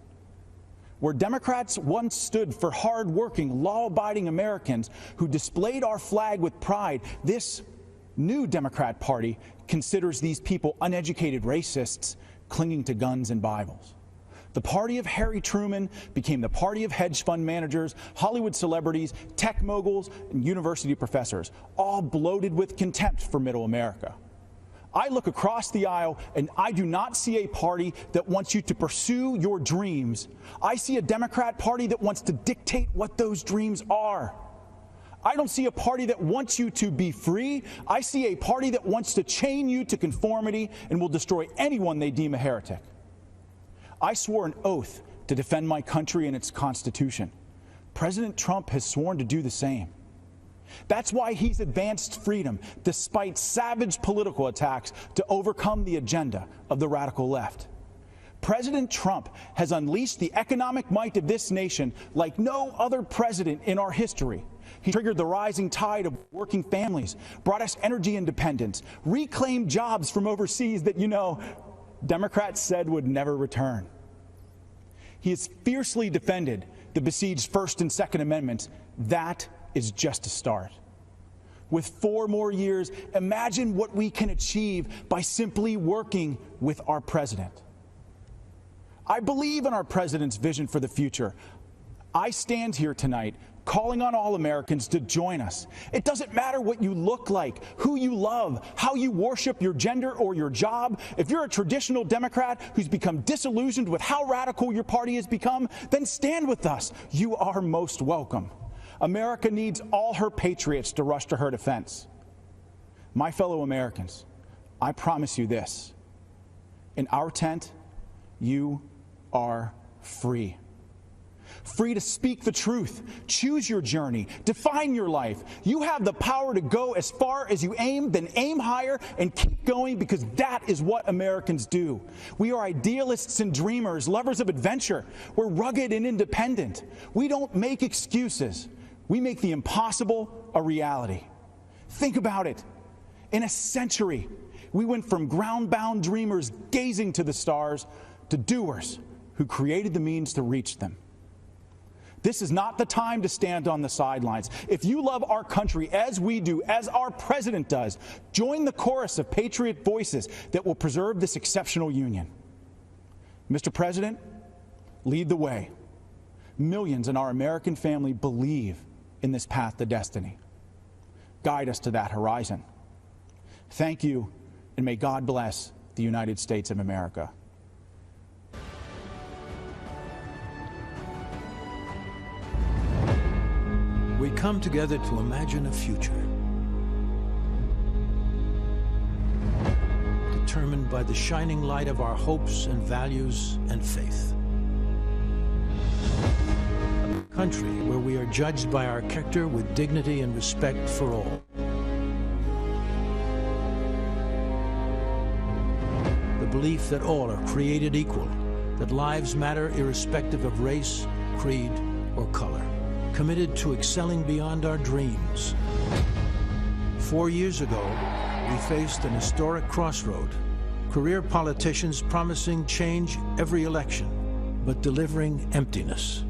Where Democrats once stood for hard-working, law-abiding Americans who displayed our flag with pride, this new Democrat Party considers these people uneducated racists clinging to guns and Bibles. The party of Harry Truman became the party of hedge fund managers, Hollywood celebrities, tech moguls, and university professors, all bloated with contempt for middle America. I look across the aisle and I do not see a party that wants you to pursue your dreams. I see a Democrat Party that wants to dictate what those dreams are. I don't see a party that wants you to be free. I see a party that wants to chain you to conformity and will destroy anyone they deem a heretic. I swore an oath to defend my country and its Constitution. President Trump has sworn to do the same. That's why he's advanced freedom, despite savage political attacks, to overcome the agenda of the radical left. President Trump has unleashed the economic might of this nation like no other president in our history. He triggered the rising tide of working families, brought us energy independence, reclaimed jobs from overseas that, Democrats said would never return. He has fiercely defended the besieged First and Second Amendments. That is just a start. With 4 more years, imagine what we can achieve by simply working with our president. I believe in our president's vision for the future. I stand here tonight calling on all Americans to join us. It doesn't matter what you look like, who you love, how you worship your gender or your job. If you're a traditional Democrat who's become disillusioned with how radical your party has become, then stand with us. You are most welcome. America needs all her patriots to rush to her defense. My fellow Americans, I promise you this. In our tent, you are free. Free to speak the truth, choose your journey, define your life. You have the power to go as far as you aim, then aim higher and keep going, because that is what Americans do. We are idealists and dreamers, lovers of adventure. We're rugged and independent. We don't make excuses. We make the impossible a reality. Think about it. In a century, we went from ground-bound dreamers gazing to the stars to doers who created the means to reach them. This is not the time to stand on the sidelines. If you love our country as we do, as our president does, join the chorus of patriot voices that will preserve this exceptional union. Mr. President, lead the way. Millions in our American family believe in this path to destiny. Guide us to that horizon. Thank you, and may God bless the United States of America. We come together to imagine a future determined by the shining light of our hopes and values and faith. A country where we are judged by our character with dignity and respect for all. The belief that all are created equal, that lives matter irrespective of race, creed, or color. Committed to excelling beyond our dreams. 4 years ago, we faced an historic crossroad. Career politicians promising change every election, but delivering emptiness.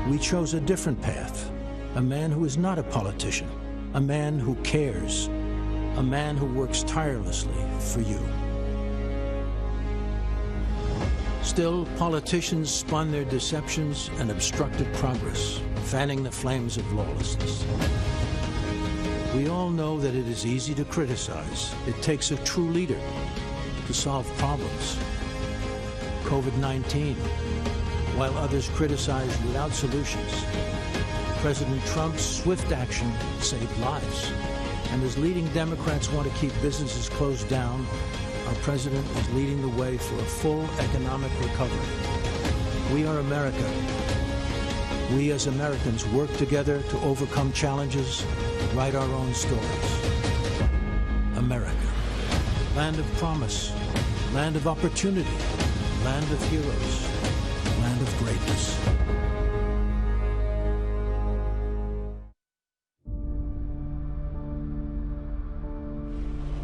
We chose a different path. A man who is not a politician. A man who cares. A man who works tirelessly for you. Still, politicians spun their deceptions and obstructed progress, fanning the flames of lawlessness. We all know that it is easy to criticize. It takes a true leader to solve problems. COVID-19, while others criticize without solutions. President Trump's swift action saved lives. And as leading Democrats want to keep businesses closed down, our president is leading the way for a full economic recovery. We are America, we as Americans work together to overcome challenges and write our own stories. America, land of promise, land of opportunity, land of heroes, land of greatness.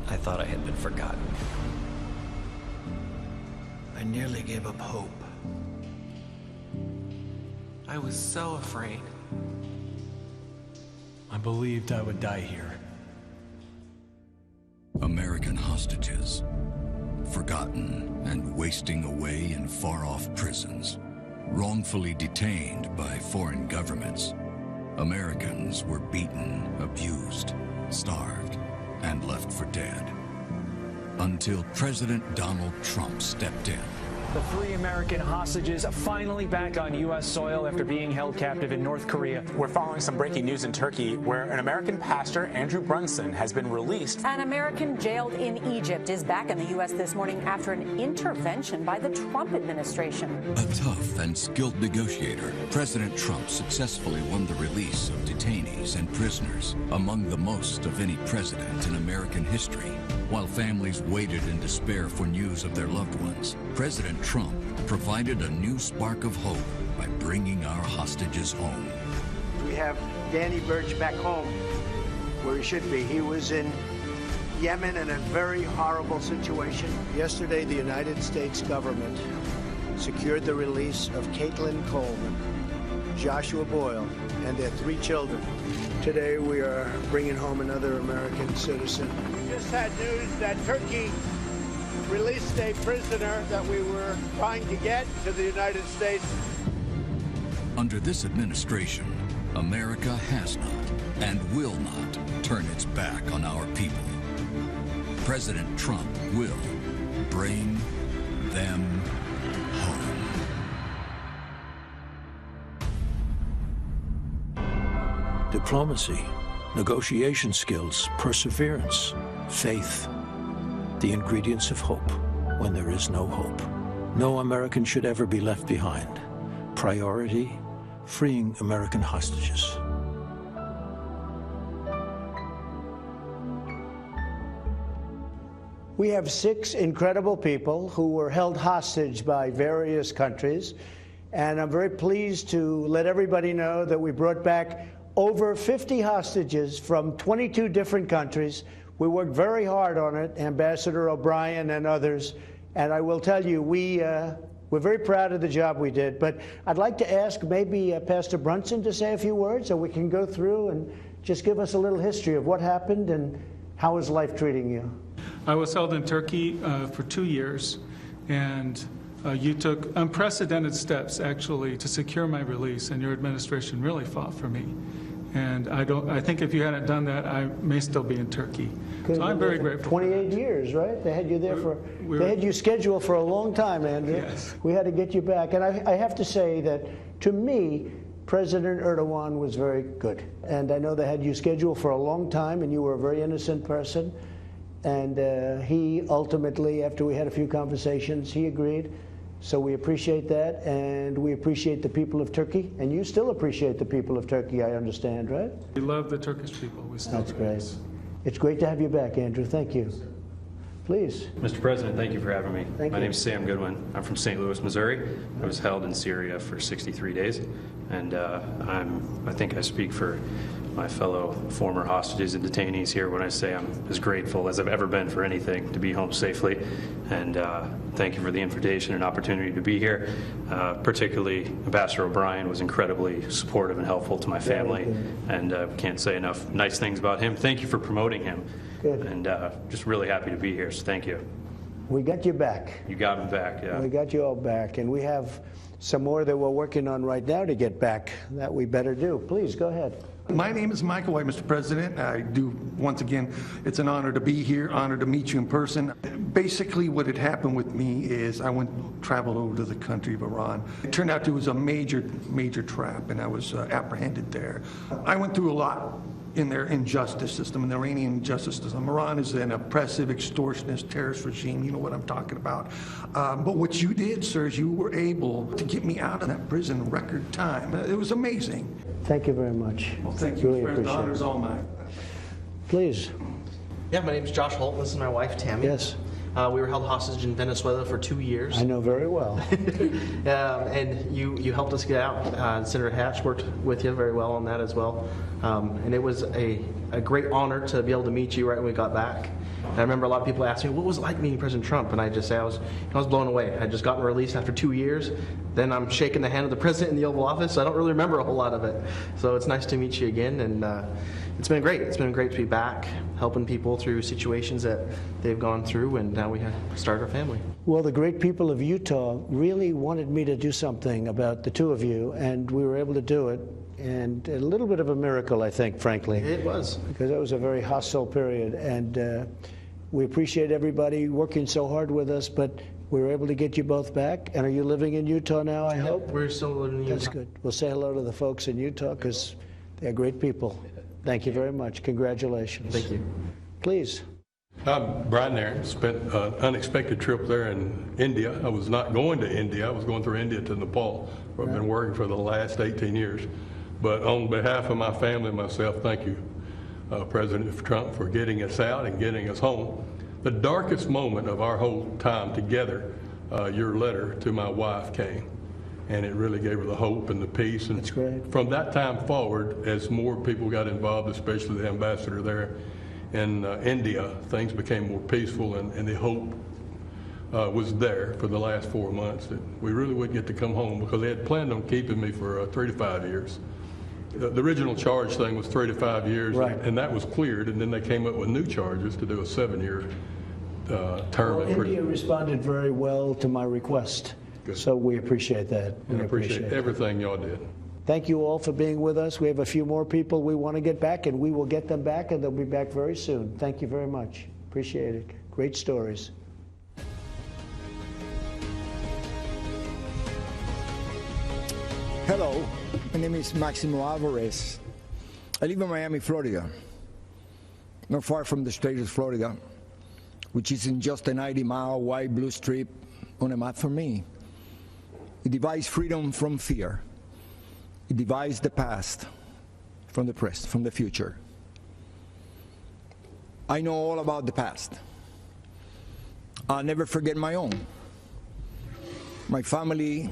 I thought I had been forgotten. I nearly gave up hope. I was so afraid. I believed I would die here. American hostages, forgotten and wasting away in far-off prisons, wrongfully detained by foreign governments. Americans were beaten, abused, starved, and left for dead. Until President Donald Trump stepped in. The 3 American hostages finally back on U.S. soil after being held captive in North Korea. We're following some breaking news in Turkey where an American pastor, Andrew Brunson, has been released. An American jailed in Egypt is back in the U.S. this morning after an intervention by the Trump administration. A tough and skilled negotiator, President Trump successfully won the release of detainees and prisoners, among the most of any president in American history. While families waited in despair for news of their loved ones, President Trump provided a new spark of hope by bringing our hostages home. We have Danny Birch back home, where he should be. He was in Yemen in a very horrible situation. Yesterday, the United States government secured the release of Caitlin Coleman, Joshua Boyle, and their 3 children. Today, we are bringing home another American citizen. We just had news that Turkey released a prisoner that we were trying to get to the United States. Under this administration, America has not and will not turn its back on our people. President Trump will bring them home. Diplomacy, negotiation skills, perseverance, faith. The ingredients of hope when there is no hope. No American should ever be left behind. Priority, freeing American hostages. We have 6 incredible people who were held hostage by various countries, and I'm very pleased to let everybody know that we brought back over 50 hostages from 22 different countries. We worked very hard on it, Ambassador O'Brien and others, and I will tell you, we're very proud of the job we did. But I'd like to ask maybe Pastor Brunson to say a few words so we can go through and just give us a little history of what happened and how is life treating you. I was held in Turkey for 2 years, and you took unprecedented steps, actually, to secure my release, and your administration really fought for me. And I think if you hadn't done that, I may still be in Turkey. So I'm very grateful. 28 years, right? They had you there they had you scheduled for a long time, Andrew. Yes. We had to get you back. And I have to say that, to me, President Erdogan was very good. And I know they had you scheduled for a long time, and you were a very innocent person. And he ultimately, after we had a few conversations, he agreed. So we appreciate that, and we appreciate the people of Turkey. And you still appreciate the people of Turkey, I understand, right? We love the Turkish people. We still That's great. It's great to have you back, Andrew. Thank you. Please. Mr. President, thank you for having me. Thank My you. name is Sam Goodwin. I'm from St. Louis, Missouri. I was held in Syria for 63 days, and I think I speak for my fellow former hostages and detainees here when I say I'm as grateful as I've ever been for anything to be home safely. And thank you for the invitation and opportunity to be here. Particularly, Ambassador O'Brien was incredibly supportive and helpful to my family, and can't say enough nice things about him. Thank you for promoting him. Good. And just really happy to be here, so thank you. We got you back. You got me back, yeah. We got you all back, and we have some more that we're working on right now to get back that we better do. Please, go ahead. My name is Michael White, Mr. President. I do, once again, it's an honor to be here, honor to meet you in person. Basically, what had happened with me is I traveled over to the country of Iran. It turned out it was a major trap, and I was apprehended there. I went through a lot in their injustice system, in the Iranian justice system. Iran is an oppressive, extortionist, terrorist regime. You know what I'm talking about. But what you did, sir, is you were able to get me out of that prison in record time. It was amazing. Thank you very much. Well, thank you, really friend. The appreciate honor's it. all mine. Please. Yeah, my name's Josh Holt. This is my wife, Tammy. Yes. We were held hostage in Venezuela for 2 years. I know very well. And you helped us get out. Senator Hatch worked with you very well on that as well. And it was a great honor to be able to meet you right when we got back. And I remember a lot of people asking me, what was it like meeting President Trump? And I just say I was blown away. I had just gotten released after 2 years. Then I'm shaking the hand of the president in the Oval Office. So I don't really remember a whole lot of it. So it's nice to meet you again. And it's been great. It's been great to be back, helping people through situations that they've gone through. And now we have started our family. Well, the great people of Utah really wanted me to do something about the two of you, and we were able to do it. And a little bit of a miracle, I think, frankly. It was. Because it was a very hostile period. And we appreciate everybody working so hard with us, but we were able to get you both back. And are you living in Utah now, I hope? We're still living in Utah. That's good. We'll say hello to the folks in Utah, because they're great people. Thank you very much. Congratulations. Thank you. Please. I'm Brian there. Spent an unexpected trip there in India. I was not going to India. I was going through India to Nepal, where I've been working for the last 18 years. But on behalf of my family and myself, thank you, President Trump, for getting us out and getting us home. The darkest moment of our whole time together, your letter to my wife came. And it really gave her the hope and the peace. And that's great. From that time forward, as more people got involved, especially the ambassador there in India, things became more peaceful, and the hope was there for the last 4 months that we really would get to come home, because they had planned on keeping me for 3 to 5 years. The original charge thing was 3 to 5 years, right. And that was cleared, and then they came up with new charges to do a 7-year term. Well, India responded very well to my request. Good. So we appreciate that. And I appreciate everything y'all did. Thank you all for being with us. We have a few more people we want to get back, and we will get them back, and they'll be back very soon. Thank you very much. Appreciate it. Great stories. Hello, my name is Maximo Alvarez. I live in Miami, Florida, not far from the state of Florida, which is in just a 90-mile wide blue strip on a map for me. It divides freedom from fear. It divides the past from the present, from the future. I know all about the past. I'll never forget my own. My family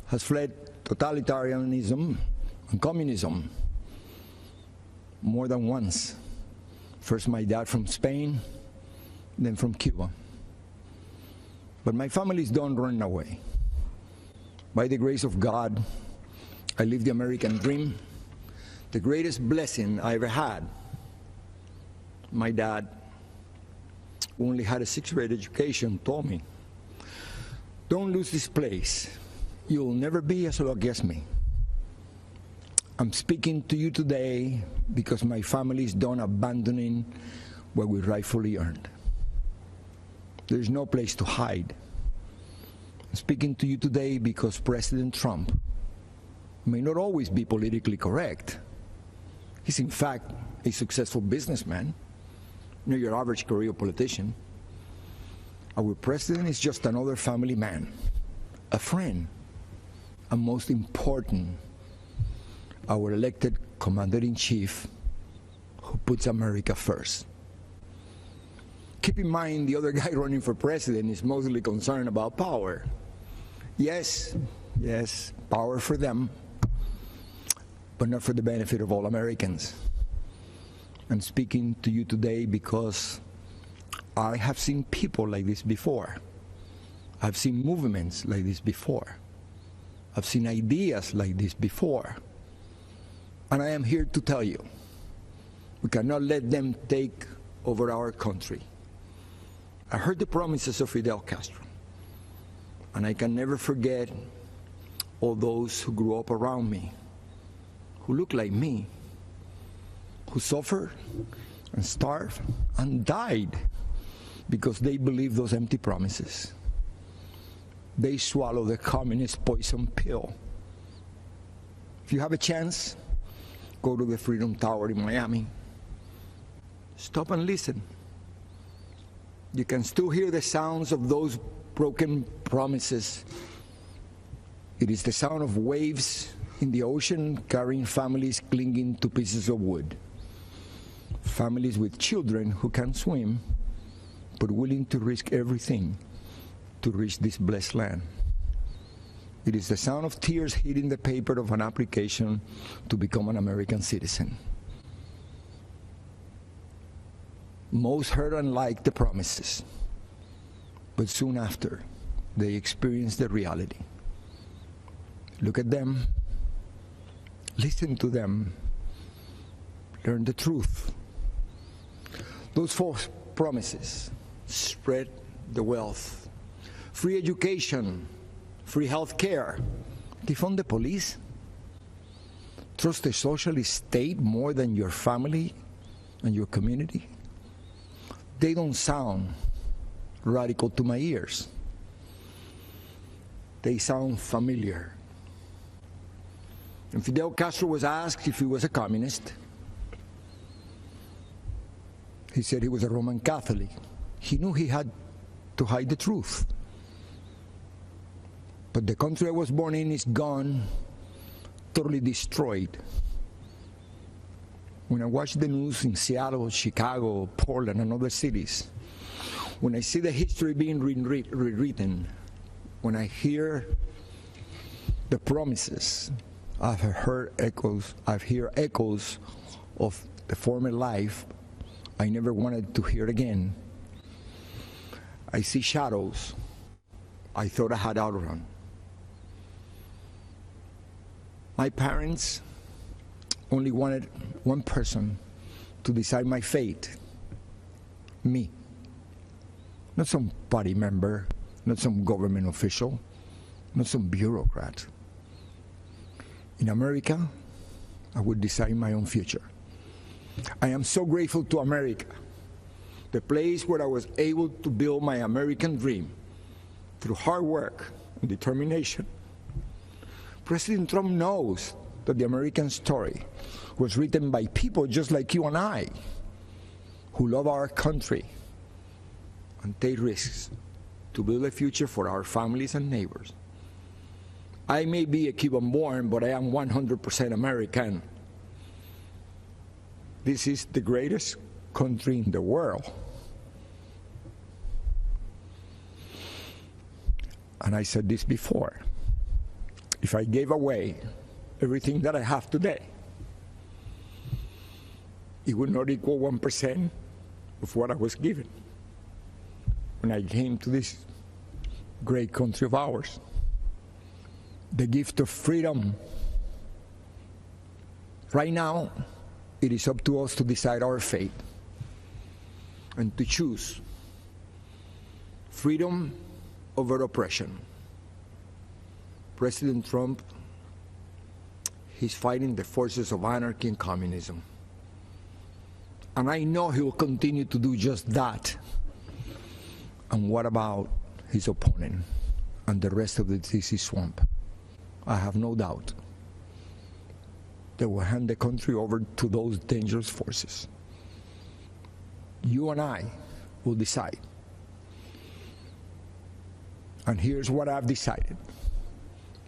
has fled totalitarianism and communism more than once. First my dad from Spain, then from Cuba. But my families don't run away. By the grace of God, I live the American dream, the greatest blessing I ever had. My dad, who only had a 6th grade education, told me, don't lose this place. You'll never be as lucky as me. I'm speaking to you today because my family is done abandoning what we rightfully earned. There's no place to hide. I'm speaking to you today because President Trump may not always be politically correct. He's in fact a successful businessman, not your average career politician. Our president is just another family man, a friend, and most important, our elected commander-in-chief who puts America first. Keep in mind, the other guy running for president is mostly concerned about power. Yes, power for them, but not for the benefit of all Americans. I'm speaking to you today because I have seen people like this before. I've seen movements like this before. I've seen ideas like this before. And I am here to tell you, we cannot let them take over our country. I heard the promises of Fidel Castro, and I can never forget all those who grew up around me, who look like me, who suffered and starved and died because they believed those empty promises. They swallowed the communist poison pill. If you have a chance, go to the Freedom Tower in Miami. Stop and listen. You can still hear the sounds of those broken promises. It is the sound of waves in the ocean carrying families clinging to pieces of wood. Families with children who can't swim, but willing to risk everything to reach this blessed land. It is the sound of tears hitting the paper of an application to become an American citizen. Most heard and liked the promises, but soon after, they experienced the reality. Look at them, listen to them, learn the truth. Those false promises: spread the wealth, free education, free health care, defund the police, trust the socialist state more than your family and your community. They don't sound radical to my ears. They sound familiar. And Fidel Castro was asked if he was a communist. He said he was a Roman Catholic. He knew he had to hide the truth. But the country I was born in is gone, totally destroyed. When I watch the news in Seattle, Chicago, Portland, and other cities, when I see the history being rewritten, when I hear the promises, I've heard echoes of the former life I never wanted to hear again. I see shadows I thought I had outrun. My parents only wanted one person to decide my fate: me. Not some party member, not some government official, not some bureaucrat. In America, I would decide my own future. I am so grateful to America, the place where I was able to build my American dream through hard work and determination. President Trump knows that the American story was written by people just like you and I, who love our country and take risks to build a future for our families and neighbors. I may be a Cuban-born, but I am 100% American. This is the greatest country in the world. And I said this before: if I gave away everything that I have today, it would not equal 1% of what I was given when I came to this great country of ours. The gift of freedom. Right now, it is up to us to decide our fate and to choose freedom over oppression. President Trump, he's fighting the forces of anarchy and communism. And I know he will continue to do just that. And what about his opponent and the rest of the DC swamp? I have no doubt they will hand the country over to those dangerous forces. You and I will decide. And here's what I've decided.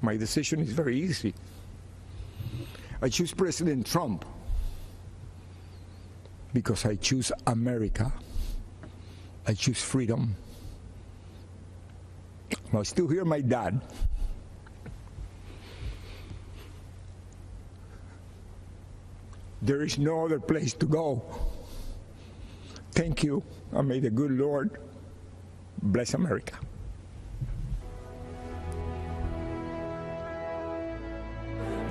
My decision is very easy. I choose President Trump because I choose America. I choose freedom. I still hear my dad. There is no other place to go. Thank you, and may the good Lord bless America.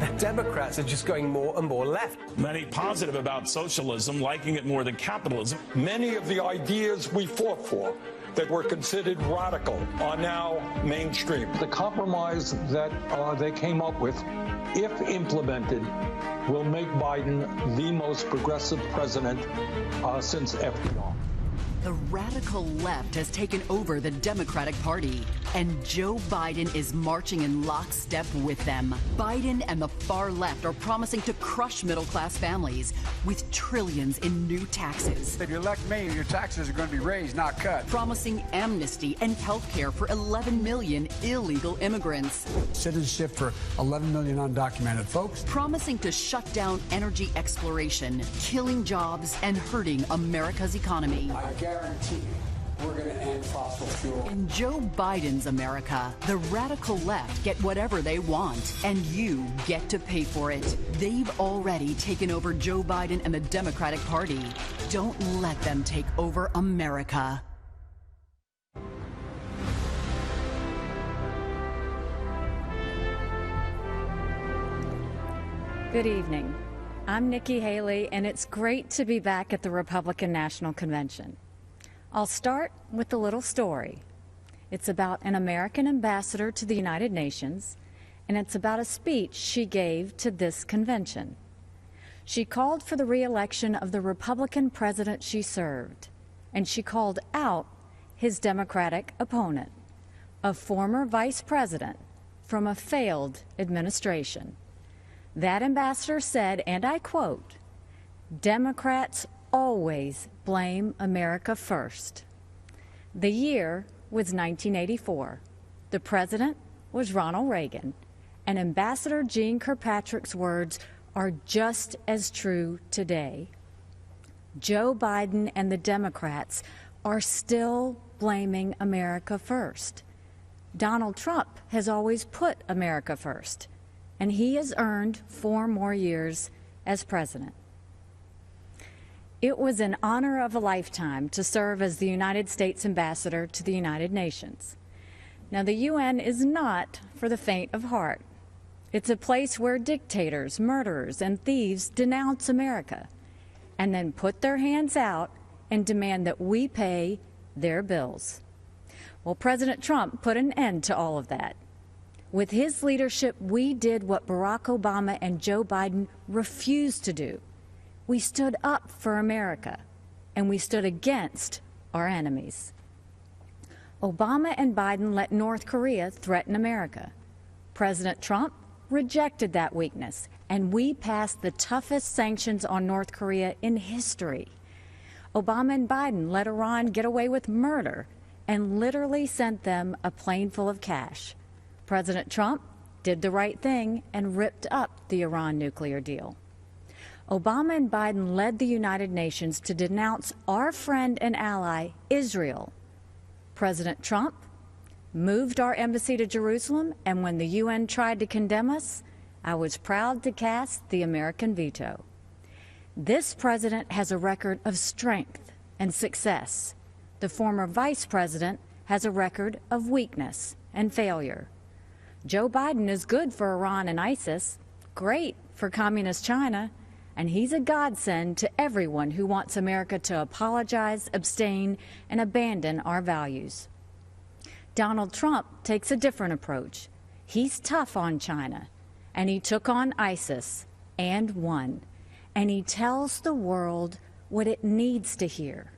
The Democrats are just going more and more left. Many positive about socialism, liking it more than capitalism. Many of the ideas we fought for that were considered radical are now mainstream. The compromise that they came up with, if implemented, will make Biden the most progressive president since FDR. The radical left has taken over the Democratic Party, and Joe Biden is marching in lockstep with them. Biden and the far left are promising to crush middle-class families with trillions in new taxes. If you elect me, your taxes are going to be raised, not cut. Promising amnesty and health care for 11 million illegal immigrants. Citizenship for 11 million undocumented folks. Promising to shut down energy exploration, killing jobs, and hurting America's economy. I guarantee we're going to end fossil fuel. In Joe Biden's America, the radical left get whatever they want, and you get to pay for it. They've already taken over Joe Biden and the Democratic Party. Don't let them take over America. Good evening. I'm Nikki Haley, and it's great to be back at the Republican National Convention. I'll start with a little story. It's about an American ambassador to the United Nations, and it's about a speech she gave to this convention. She called for the re-election of the Republican president she served, and she called out his Democratic opponent, a former vice president from a failed administration. That ambassador said, and I quote, "Democrats always blame America first." The year was 1984. The president was Ronald Reagan, and Ambassador Jeane Kirkpatrick's words are just as true today. Joe Biden and the Democrats are still blaming America first. Donald Trump has always put America first, and he has earned 4 more years as president. It was an honor of a lifetime to serve as the United States ambassador to the United Nations. Now, the UN is not for the faint of heart. It's a place where dictators, murderers, and thieves denounce America and then put their hands out and demand that we pay their bills. Well, President Trump put an end to all of that. With his leadership, we did what Barack Obama and Joe Biden refused to do. We stood up for America, and we stood against our enemies. Obama and Biden let North Korea threaten America. President Trump rejected that weakness, and we passed the toughest sanctions on North Korea in history. Obama and Biden let Iran get away with murder and literally sent them a plane full of cash. President Trump did the right thing and ripped up the Iran nuclear deal. Obama and Biden led the United Nations to denounce our friend and ally, Israel. President Trump moved our embassy to Jerusalem, and when the UN tried to condemn us, I was proud to cast the American veto. This president has a record of strength and success. The former vice president has a record of weakness and failure. Joe Biden is good for Iran and ISIS, great for communist China, and he's a godsend to everyone who wants America to apologize, abstain, and abandon our values. Donald Trump takes a different approach. He's tough on China, and he took on ISIS and won, and he tells the world what it needs to hear.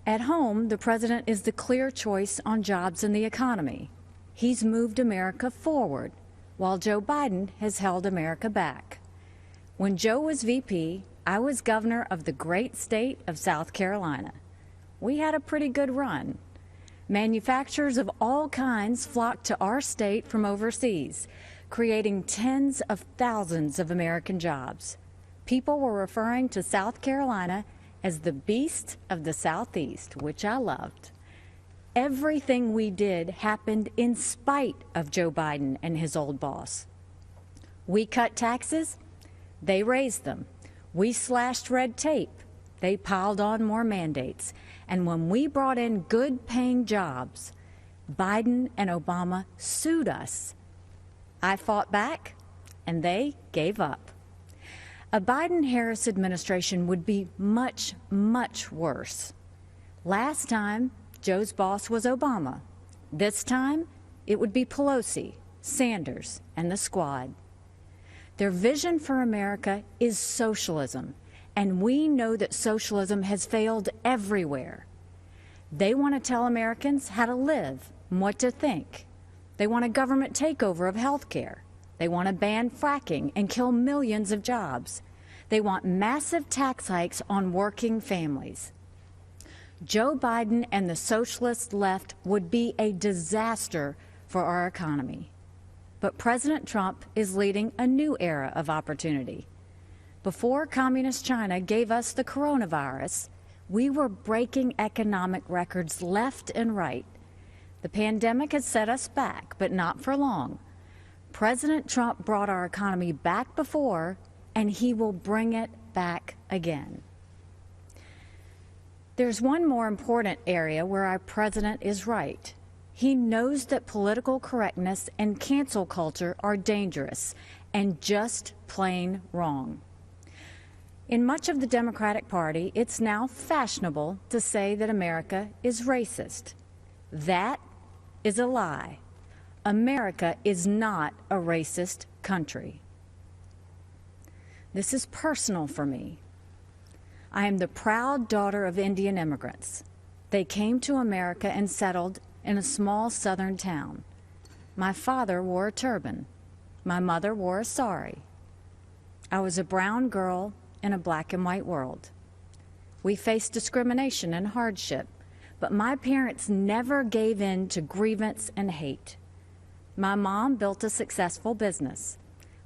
At home, the president is the clear choice on jobs and the economy. He's moved America forward, while Joe Biden has held America back. When Joe was VP, I was governor of the great state of South Carolina. We had a pretty good run. Manufacturers of all kinds flocked to our state from overseas, creating tens of thousands of American jobs. People were referring to South Carolina as the beast of the Southeast, which I loved. Everything we did happened in spite of Joe Biden and his old boss. We cut taxes, they raised them. We slashed red tape, they piled on more mandates. And when we brought in good-paying jobs, Biden and Obama sued us. I fought back, and they gave up. A Biden-Harris administration would be much, much worse. Last time, Joe's boss was Obama. This time, it would be Pelosi, Sanders, and the squad. Their vision for America is socialism, And we know that socialism has failed everywhere. They want to tell Americans how to live and what to think. They want a government takeover of health care. They want to ban fracking and kill millions of jobs. They want massive tax hikes on working families. Joe Biden and the socialist left would be a disaster for our economy. But President Trump is leading a new era of opportunity. Before Communist China gave us the coronavirus, we were breaking economic records left and right. The pandemic has set us back, but not for long. President Trump brought our economy back before, and he will bring it back again. There's one more important area where our president is right. He knows that political correctness and cancel culture are dangerous and just plain wrong. In much of the Democratic Party, it's now fashionable to say that America is racist. That is a lie. America is not a racist country. This is personal for me. I am the proud daughter of Indian immigrants. They came to America and settled in a small southern town. My father wore a turban. My mother wore a sari. I was a brown girl in a black and white world. We faced discrimination and hardship, but my parents never gave in to grievance and hate. My mom built a successful business.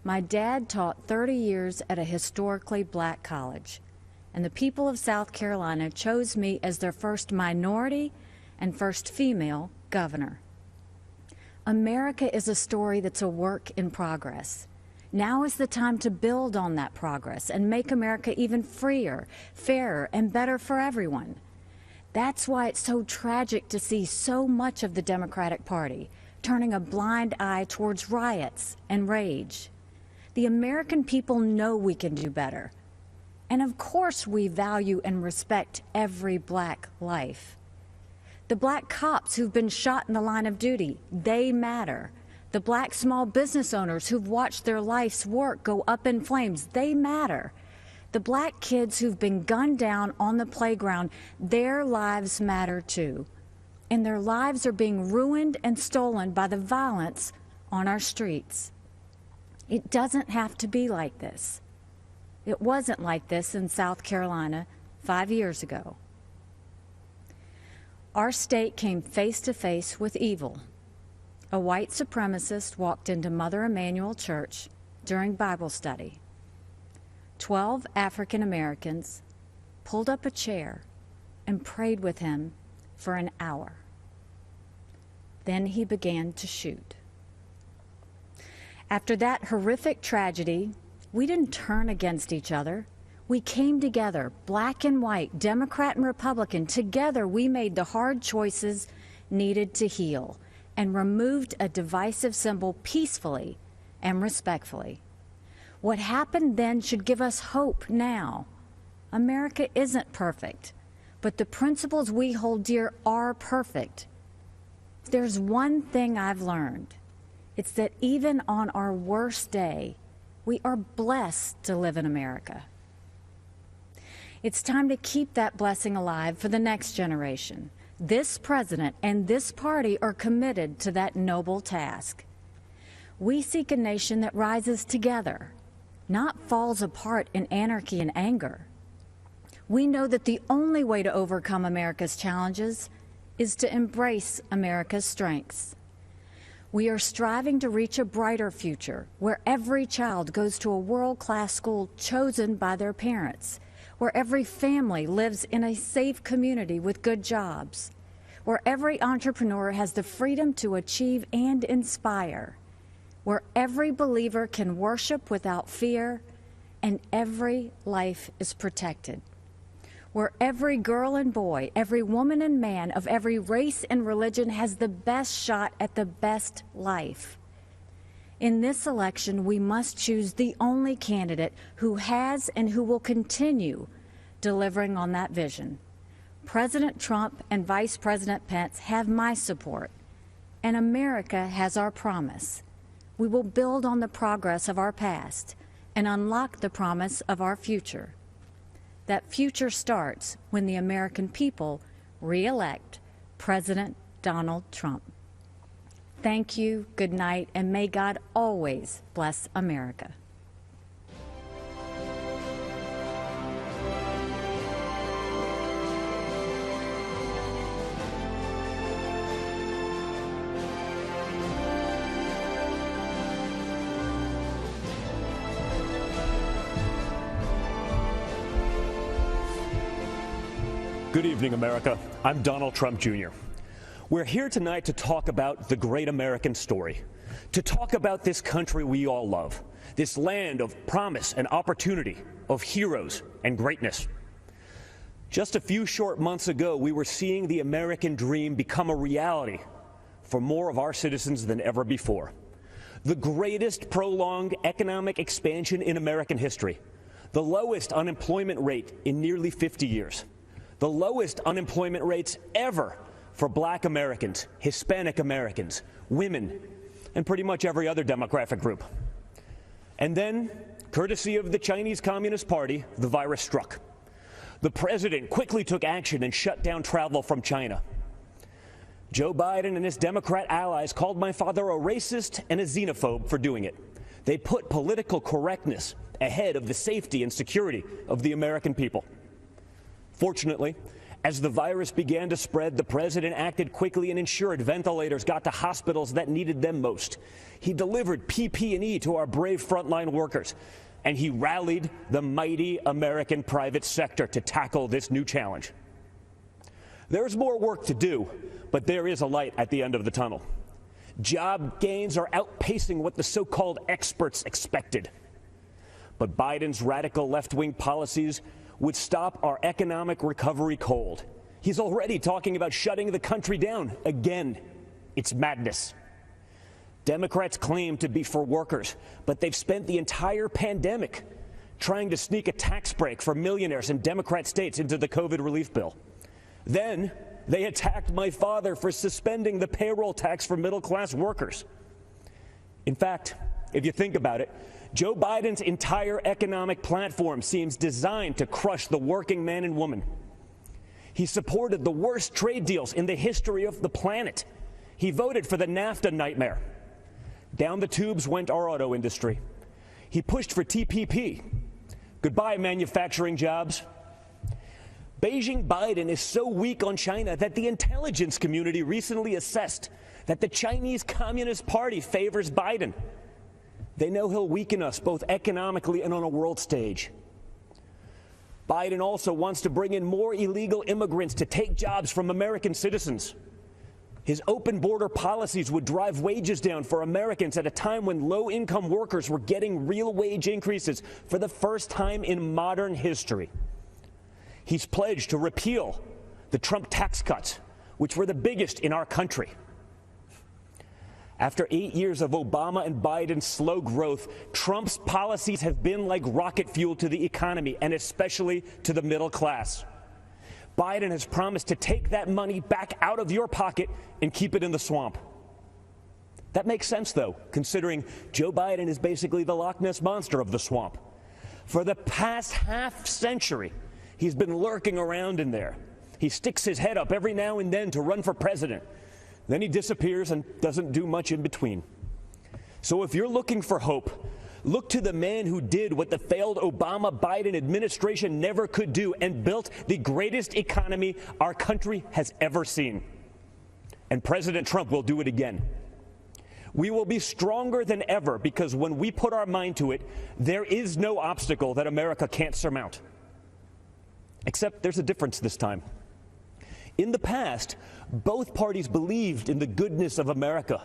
My dad taught 30 years at a historically black college, and the people of South Carolina chose me as their first minority and first female governor. America is a story that's a work in progress. Now is the time to build on that progress and make America even freer, fairer, and better for everyone. That's why it's so tragic to see so much of the Democratic Party turning a blind eye towards riots and rage. The American people know we can do better. And of course we value and respect every black life. The black cops who've been shot in the line of duty, they matter. The black small business owners who've watched their life's work go up in flames, they matter. The black kids who've been gunned down on the playground, their lives matter too. And their lives are being ruined and stolen by the violence on our streets. It doesn't have to be like this. It wasn't like this in South Carolina 5 years ago. Our state came face to face with evil. A white supremacist walked into Mother Emanuel Church during Bible study. 12 African Americans pulled up a chair and prayed with him for an hour. Then he began to shoot. After that horrific tragedy, we didn't turn against each other. We came together, black and white, Democrat and Republican. Together we made the hard choices needed to heal and removed a divisive symbol peacefully and respectfully. What happened then should give us hope now. America isn't perfect, but the principles we hold dear are perfect. There's one thing I've learned. It's that even on our worst day, we are blessed to live in America. It's time to keep that blessing alive for the next generation. This president and this party are committed to that noble task. We seek a nation that rises together, not falls apart in anarchy and anger. We know that the only way to overcome America's challenges is to embrace America's strengths. We are striving to reach a brighter future where every child goes to a world-class school chosen by their parents, where every family lives in a safe community with good jobs, where every entrepreneur has the freedom to achieve and inspire, where every believer can worship without fear and every life is protected, where every girl and boy, every woman and man of every race and religion has the best shot at the best life. In this election, we must choose the only candidate who has and who will continue delivering on that vision. President Trump and Vice President Pence have my support, and America has our promise. We will build on the progress of our past and unlock the promise of our future. That future starts when the American people re-elect President Donald Trump. Thank you, good night, and may God always bless America. Good evening, America. I'm Donald Trump Jr. We're here tonight to talk about the great American story, to talk about this country we all love, this land of promise and opportunity, of heroes and greatness. Just a few short months ago, we were seeing the American dream become a reality for more of our citizens than ever before. The greatest prolonged economic expansion in American history, the lowest unemployment rate in nearly 50 years. The lowest unemployment rates ever for Black Americans, Hispanic Americans, women, and pretty much every other demographic group. And then, courtesy of the Chinese Communist Party, the virus struck. The president quickly took action and shut down travel from China. Joe Biden and his Democrat allies called my father a racist and a xenophobe for doing it. They put political correctness ahead of the safety and security of the American people. Fortunately, as the virus began to spread, the president acted quickly and ensured ventilators got to hospitals that needed them most. He delivered PPE to our brave frontline workers, and he rallied the mighty American private sector to tackle this new challenge. There's more work to do, but there is a light at the end of the tunnel. Job gains are outpacing what the so-called experts expected. But Biden's radical left-wing policies would stop our economic recovery cold. He's already talking about shutting the country down again. It's madness. Democrats claim to be for workers, but they've spent the entire pandemic trying to sneak a tax break for millionaires in Democrat states into the COVID relief bill. Then they attacked my father for suspending the payroll tax for middle-class workers. In fact, if you think about it, Joe Biden's entire economic platform seems designed to crush the working man and woman. He supported the worst trade deals in the history of the planet. He voted for the NAFTA nightmare. Down the tubes went our auto industry. He pushed for TPP. Goodbye, manufacturing jobs. Beijing Biden is so weak on China that the intelligence community recently assessed that the Chinese Communist Party favors Biden. They know he'll weaken us both economically and on a world stage. Biden also wants to bring in more illegal immigrants to take jobs from American citizens. His open border policies would drive wages down for Americans at a time when low-income workers were getting real wage increases for the first time in modern history. He's pledged to repeal the Trump tax cuts, which were the biggest in our country. After 8 years of Obama and Biden's slow growth, Trump's policies have been like rocket fuel to the economy, and especially to the middle class. Biden has promised to take that money back out of your pocket and keep it in the swamp. That makes sense, though, considering Joe Biden is basically the Loch Ness Monster of the swamp. For the past half century, he's been lurking around in there. He sticks his head up every now and then to run for president. Then he disappears and doesn't do much in between. So if you're looking for hope, look to the man who did what the failed Obama-Biden administration never could do and built the greatest economy our country has ever seen. And President Trump will do it again. We will be stronger than ever because when we put our mind to it, there is no obstacle that America can't surmount. Except there's a difference this time. In the past, both parties believed in the goodness of America.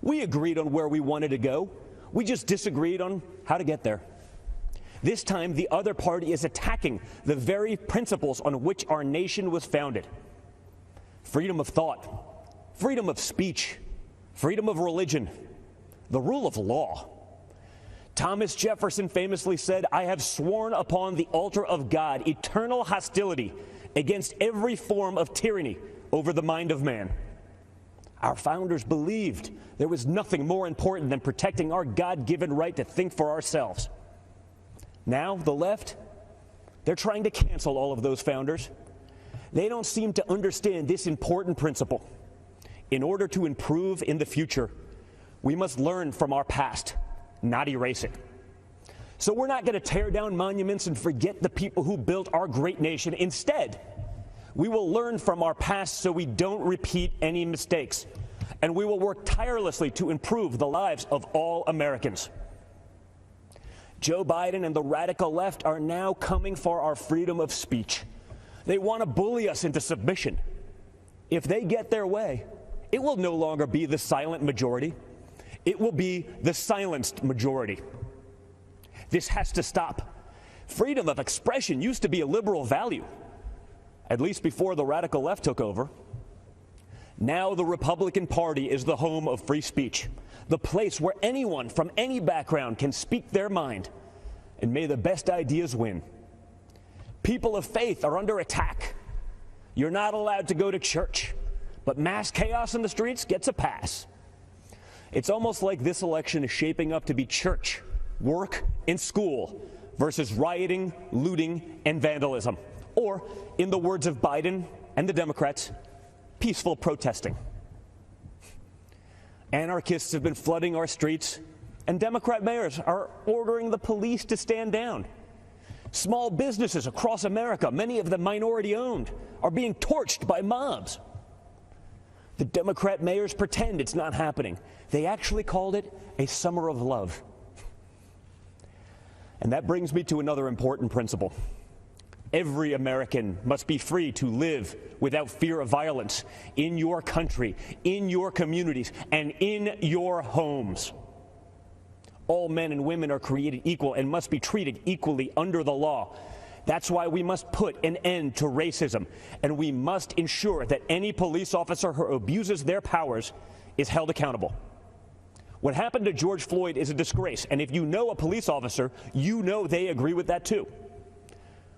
We agreed on where we wanted to go. We just disagreed on how to get there. This time, the other party is attacking the very principles on which our nation was founded. Freedom of thought, freedom of speech, freedom of religion, the rule of law. Thomas Jefferson famously said, "I have sworn upon the altar of God eternal hostility against every form of tyranny over the mind of man." Our founders believed there was nothing more important than protecting our God-given right to think for ourselves. Now, the left, They're trying to cancel all of those founders. They don't seem to understand this important principle. In order to improve in the future, we must learn from our past, not erase it. So we're not going to tear down monuments and forget the people who built our great nation. Instead, we will learn from our past so we don't repeat any mistakes. And we will work tirelessly to improve the lives of all Americans. Joe Biden and the radical left are now coming for our freedom of speech. They want to bully us into submission. If they get their way, it will no longer be the silent majority. It will be the silenced majority. This has to stop. Freedom of expression used to be a liberal value, at least before the radical left took over. Now the Republican Party is the home of free speech, the place where anyone from any background can speak their mind, and may the best ideas win. People of faith are under attack. You're not allowed to go to church, but mass chaos in the streets gets a pass. It's almost like this election is shaping up to be church, work, and school versus rioting, looting, and vandalism. Or, in the words of Biden and the Democrats, peaceful protesting. Anarchists have been flooding our streets, and Democrat mayors are ordering the police to stand down. Small businesses across America, many of them minority-owned, are being torched by mobs. The Democrat mayors pretend it's not happening. They actually called it a summer of love. And that brings me to another important principle. Every American must be free to live without fear of violence in your country, in your communities, and in your homes. All men and women are created equal and must be treated equally under the law. That's why we must put an end to racism, and we must ensure that any police officer who abuses their powers is held accountable. What happened to George Floyd is a disgrace, and if you know a police officer, you know they agree with that too.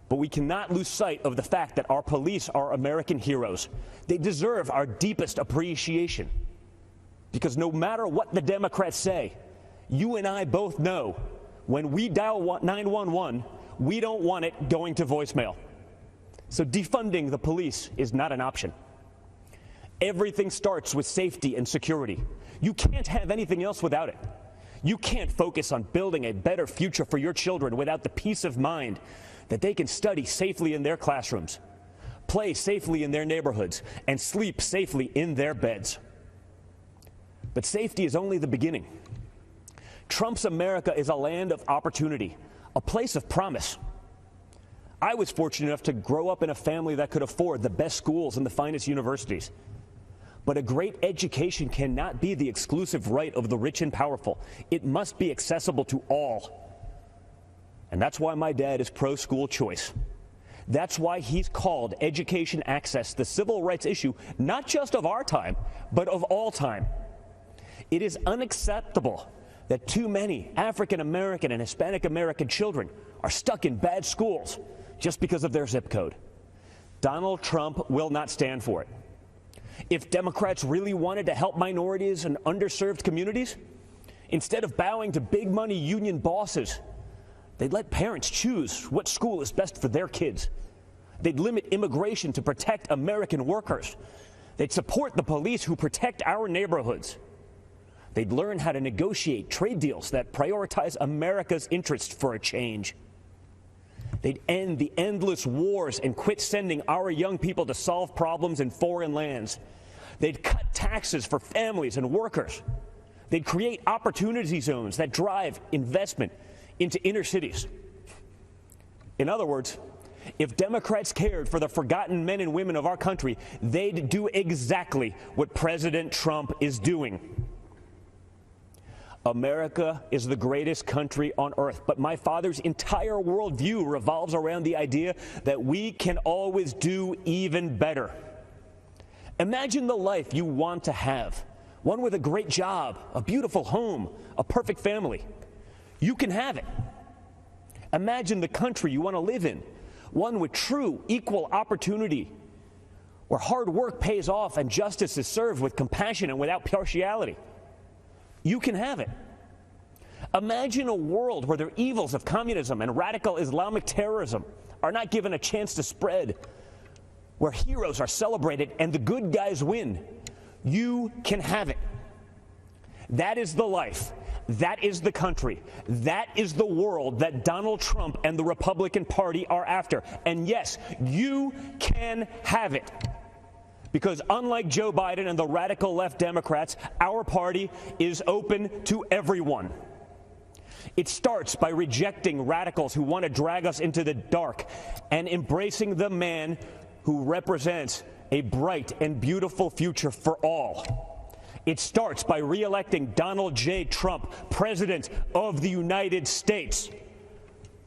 But we cannot lose sight of the fact that our police are American heroes. They deserve our deepest appreciation. Because no matter what the Democrats say, you and I both know when we dial 911, we don't want it going to voicemail. So defunding the police is not an option. Everything starts with safety and security. You can't have anything else without it. You can't focus on building a better future for your children without the peace of mind that they can study safely in their classrooms, play safely in their neighborhoods, and sleep safely in their beds. But safety is only the beginning. Trump's America is a land of opportunity, a place of promise. I was fortunate enough to grow up in a family that could afford the best schools and the finest universities. But a great education cannot be the exclusive right of the rich and powerful. It must be accessible to all. And that's why my dad is pro-school choice. That's why he's called education access the civil rights issue, not just of our time, but of all time. It is unacceptable that too many African American and Hispanic American children are stuck in bad schools just because of their zip code. Donald Trump will not stand for it. If Democrats really wanted to help minorities and underserved communities, instead of bowing to big money union bosses, they'd let parents choose what school is best for their kids. They'd limit immigration to protect American workers. They'd support the police who protect our neighborhoods. They'd learn how to negotiate trade deals that prioritize America's interests for a change. They'd end the endless wars and quit sending our young people to solve problems in foreign lands. They'd cut taxes for families and workers. They'd create opportunity zones that drive investment into inner cities. In other words, if Democrats cared for the forgotten men and women of our country, they'd do exactly what President Trump is doing. America is the greatest country on earth, but my father's entire worldview revolves around the idea that we can always do even better. Imagine the life you want to have, one with a great job, a beautiful home, a perfect family. You can have it. Imagine the country you want to live in, one with true equal opportunity, where hard work pays off and justice is served with compassion and without partiality. You can have it. Imagine a world where the evils of communism and radical Islamic terrorism are not given a chance to spread, where heroes are celebrated and the good guys win. You can have it. That is the life. That is the country. That is the world that Donald Trump and the Republican Party are after. And yes, you can have it. Because unlike Joe Biden and the radical left Democrats, our party is open to everyone. It starts by rejecting radicals who want to drag us into the dark and embracing the man who represents a bright and beautiful future for all. It starts by re-electing Donald J. Trump, President of the United States.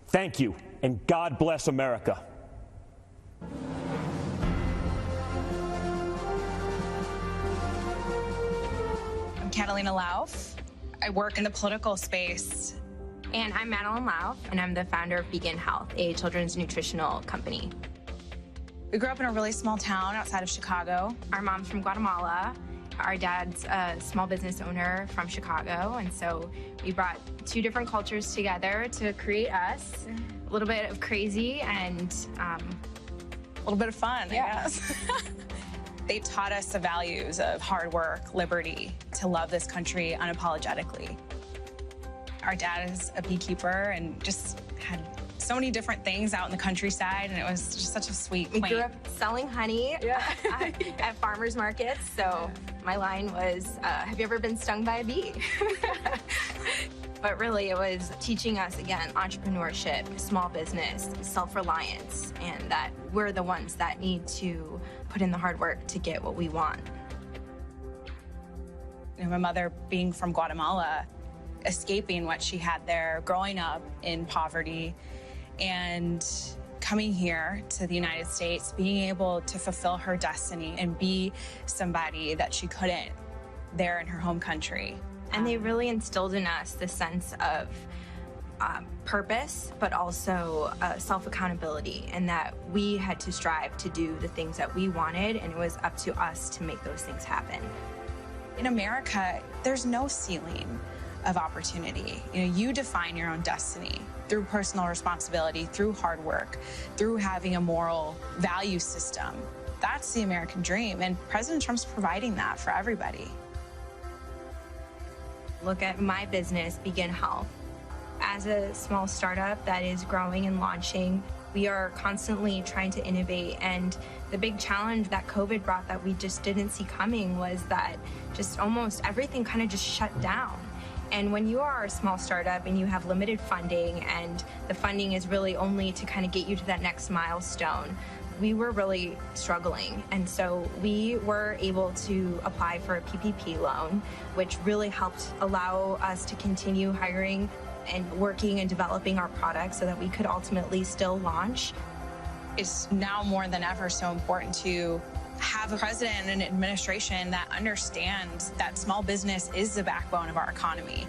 Thank you, and God bless America. I'm Catalina Lauf. I work in the political space. And I'm Madeline Lauf, and I'm the founder of Begin Health, a children's nutritional company. We grew up in a really small town outside of Chicago. Our mom's from Guatemala. Our dad's a small business owner from Chicago, and so we brought two different cultures together to create us. A little bit of crazy and a little bit of fun, I guess. They taught us the values of hard work, liberty, to love this country unapologetically. Our dad is a beekeeper and just had so many different things out in the countryside, and it was just such a sweet, We quaint. grew up selling honey at farmers markets, so my line was, have you ever been stung by a bee? But really, it was teaching us, again, entrepreneurship, small business, self-reliance, and that we're the ones that need to put in the hard work to get what we want. You know, my mother being from Guatemala, escaping what she had there, growing up in poverty, and coming here to the United States, being able to fulfill her destiny and be somebody that she couldn't there in her home country. And they really instilled in us the sense of purpose, but also self-accountability, and that we had to strive to do the things that we wanted, and it was up to us to make those things happen. In America, there's no ceiling of opportunity. You know, you define your own destiny through personal responsibility, through hard work, through having a moral value system. That's the American dream, and President Trump's providing that for everybody. Look at my business, Begin Health. As a small startup that is growing and launching, we are constantly trying to innovate, and the big challenge that COVID brought that we just didn't see coming was that just almost everything kind of just shut down. And when you are a small startup and you have limited funding, and the funding is really only to kind of get you to that next milestone, we were really struggling. And so we were able to apply for a PPP loan, which really helped allow us to continue hiring and working and developing our products so that we could ultimately still launch. It's now more than ever so important to have a president and an administration that understands that small business is the backbone of our economy.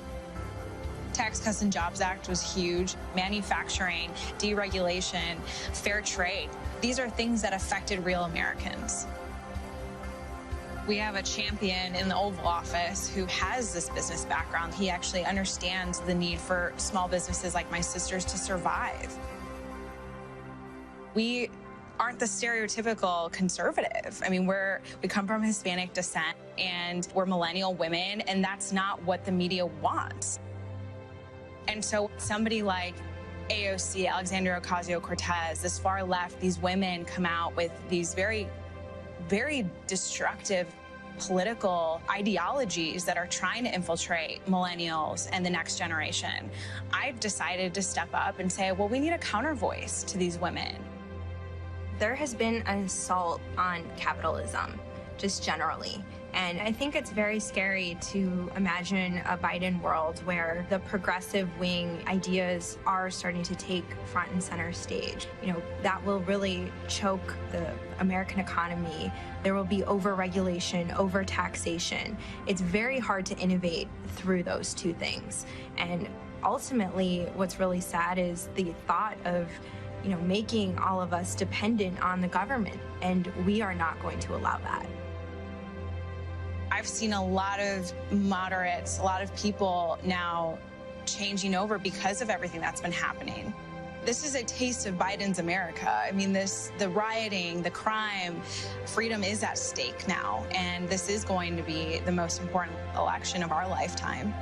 Tax Cuts and Jobs Act was huge. Manufacturing, deregulation, fair trade. These are things that affected real Americans. We have a champion in the Oval Office who has this business background. He actually understands the need for small businesses like my sisters to survive. We aren't the stereotypical conservative. I mean, we come from Hispanic descent, and we're millennial women, and that's not what the media wants. And so somebody like AOC, Alexandria Ocasio-Cortez, this far left, these women come out with these very, very destructive political ideologies that are trying to infiltrate millennials and the next generation. I've decided to step up and say, well, we need a counter voice to these women. There has been an assault on capitalism, just generally. And I think it's very scary to imagine a Biden world where the progressive wing ideas are starting to take front and center stage. You know, that will really choke the American economy. There will be over-regulation, over-taxation. It's very hard to innovate through those two things. And ultimately, what's really sad is the thought of making all of us dependent on the government, and we are not going to allow that. I've seen a lot of moderates, a lot of people now changing over because of everything that's been happening. This is a taste of Biden's America. I mean, the rioting, the crime, freedom is at stake now, and this is going to be the most important election of our lifetime.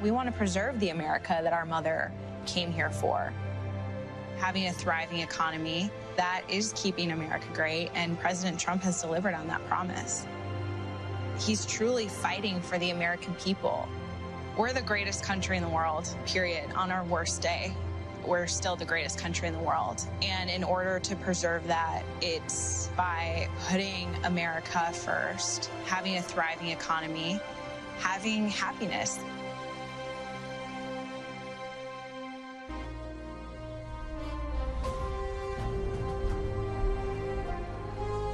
We want to preserve the America that our mother came here for. Having a thriving economy, that is keeping America great, and President Trump has delivered on that promise. He's truly fighting for the American people. We're the greatest country in the world, period. On our worst day, we're still the greatest country in the world. And in order to preserve that, it's by putting America first, having a thriving economy, having happiness.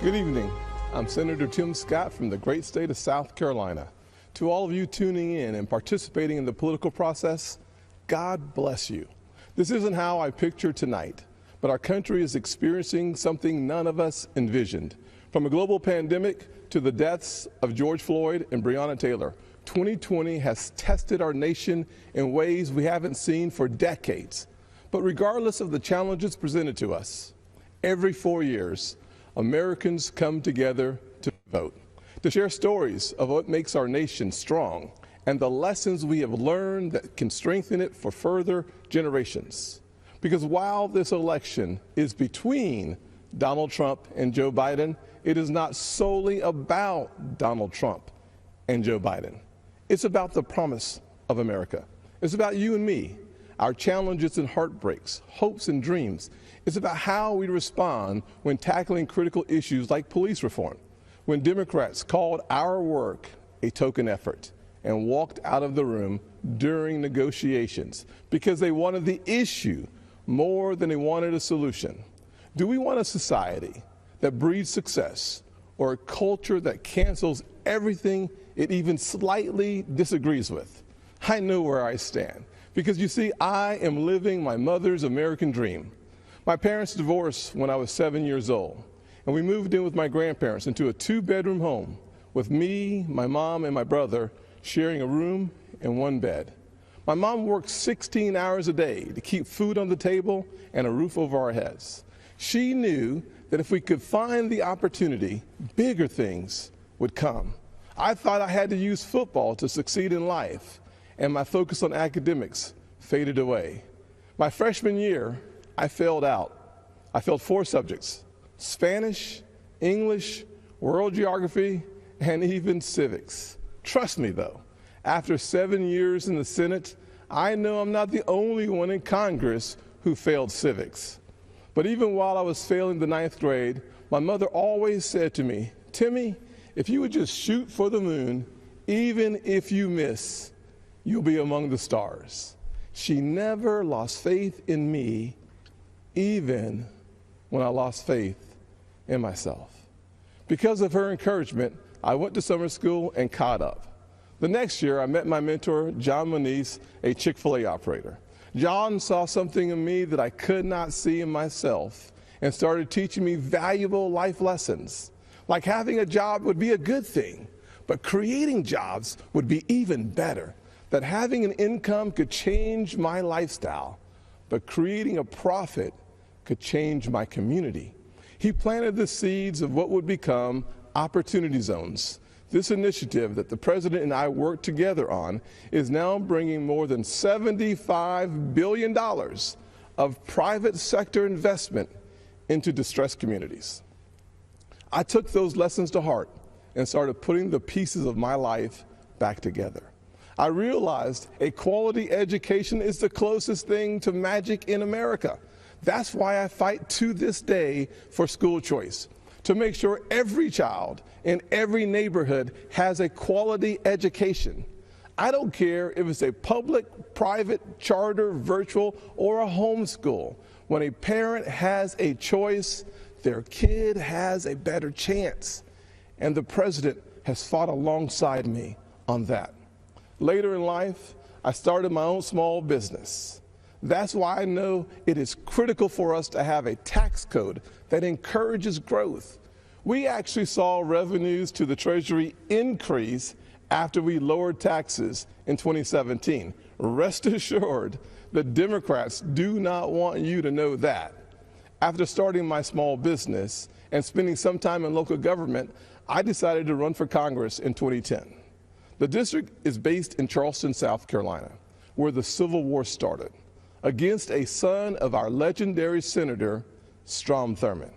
Good evening. I'm Senator Tim Scott from the great state of South Carolina. To all of you tuning in and participating in the political process, God bless you. This isn't how I pictured tonight, but our country is experiencing something none of us envisioned. From a global pandemic to the deaths of George Floyd and Breonna Taylor, 2020 has tested our nation in ways we haven't seen for decades. But regardless of the challenges presented to us, every 4 years, Americans come together to vote, to share stories of what makes our nation strong and the lessons we have learned that can strengthen it for further generations. Because while this election is between Donald Trump and Joe Biden, it is not solely about Donald Trump and Joe Biden. It's about the promise of America. It's about you and me, our challenges and heartbreaks, hopes and dreams. It's about how we respond when tackling critical issues like police reform, when Democrats called our work a token effort and walked out of the room during negotiations because they wanted the issue more than they wanted a solution. Do we want a society that breeds success or a culture that cancels everything it even slightly disagrees with? I know where I stand because, you see, I am living my mother's American dream. My parents divorced when I was 7 years old, and we moved in with my grandparents into a 2-bedroom home with me, my mom, and my brother sharing a room and one bed. My mom worked 16 hours a day to keep food on the table and a roof over our heads. She knew that if we could find the opportunity, bigger things would come. I thought I had to use football to succeed in life, and my focus on academics faded away. My freshman year, I failed out. I failed 4 subjects: Spanish, English, world geography, and even civics. Trust me, though, after 7 years in the Senate, I know I'm not the only one in Congress who failed civics. But even while I was failing the 9th grade, my mother always said to me, "Timmy, if you would just shoot for the moon, even if you miss, you'll be among the stars." She never lost faith in me, even when I lost faith in myself. Because of her encouragement, I went to summer school and caught up. The next year, I met my mentor, John Moniz, a Chick-fil-A operator. John saw something in me that I could not see in myself and started teaching me valuable life lessons. Like having a job would be a good thing, but creating jobs would be even better. That having an income could change my lifestyle, but creating a profit could change my community. He planted the seeds of what would become Opportunity Zones. This initiative that the President and I worked together on is now bringing more than $75 billion of private sector investment into distressed communities. I took those lessons to heart and started putting the pieces of my life back together. I realized a quality education is the closest thing to magic in America. That's why I fight to this day for school choice, to make sure every child in every neighborhood has a quality education. I don't care if it's a public, private, charter, virtual, or a homeschool. When a parent has a choice, their kid has a better chance. And the President has fought alongside me on that. Later in life, I started my own small business. That's why I know it is critical for us to have a tax code that encourages growth. We actually saw revenues to the Treasury increase after we lowered taxes in 2017. Rest assured, the Democrats do not want you to know that. After starting my small business and spending some time in local government, I decided to run for Congress in 2010. The district is based in Charleston, South Carolina, where the Civil War started, against a son of our legendary Senator, Strom Thurmond.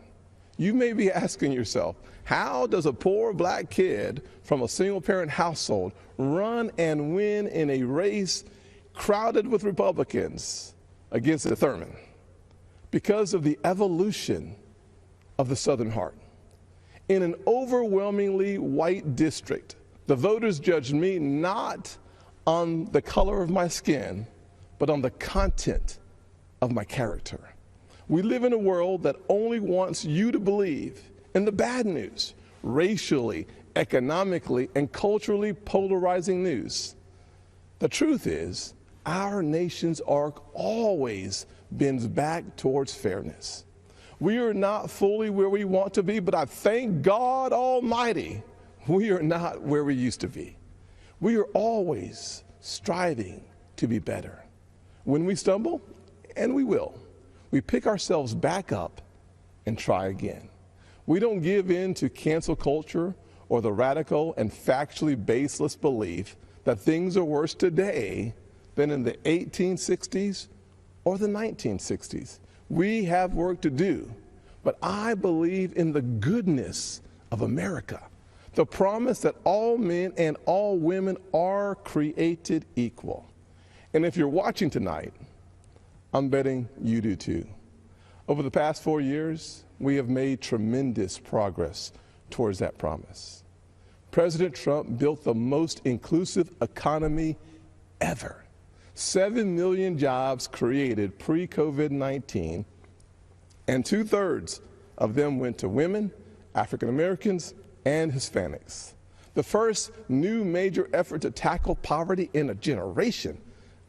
You may be asking yourself, how does a poor black kid from a single-parent household run and win in a race crowded with Republicans against Thurmond? Because of the evolution of the Southern heart. In an overwhelmingly white district, the voters judged me not on the color of my skin, but on the content of my character. We live in a world that only wants you to believe in the bad news, racially, economically, and culturally polarizing news. The truth is, our nation's arc always bends back towards fairness. We are not fully where we want to be, but I thank God Almighty, we are not where we used to be. We are always striving to be better. When we stumble, and we will, we pick ourselves back up and try again. We don't give in to cancel culture or the radical and factually baseless belief that things are worse today than in the 1860s or the 1960s. We have work to do, but I believe in the goodness of America, the promise that all men and all women are created equal. And if you're watching tonight, I'm betting you do too. Over the past 4 years, we have made tremendous progress towards that promise. President Trump built the most inclusive economy ever. 7 million jobs created pre-COVID-19, and 2/3 of them went to women, African Americans, and Hispanics. The first new major effort to tackle poverty in a generation,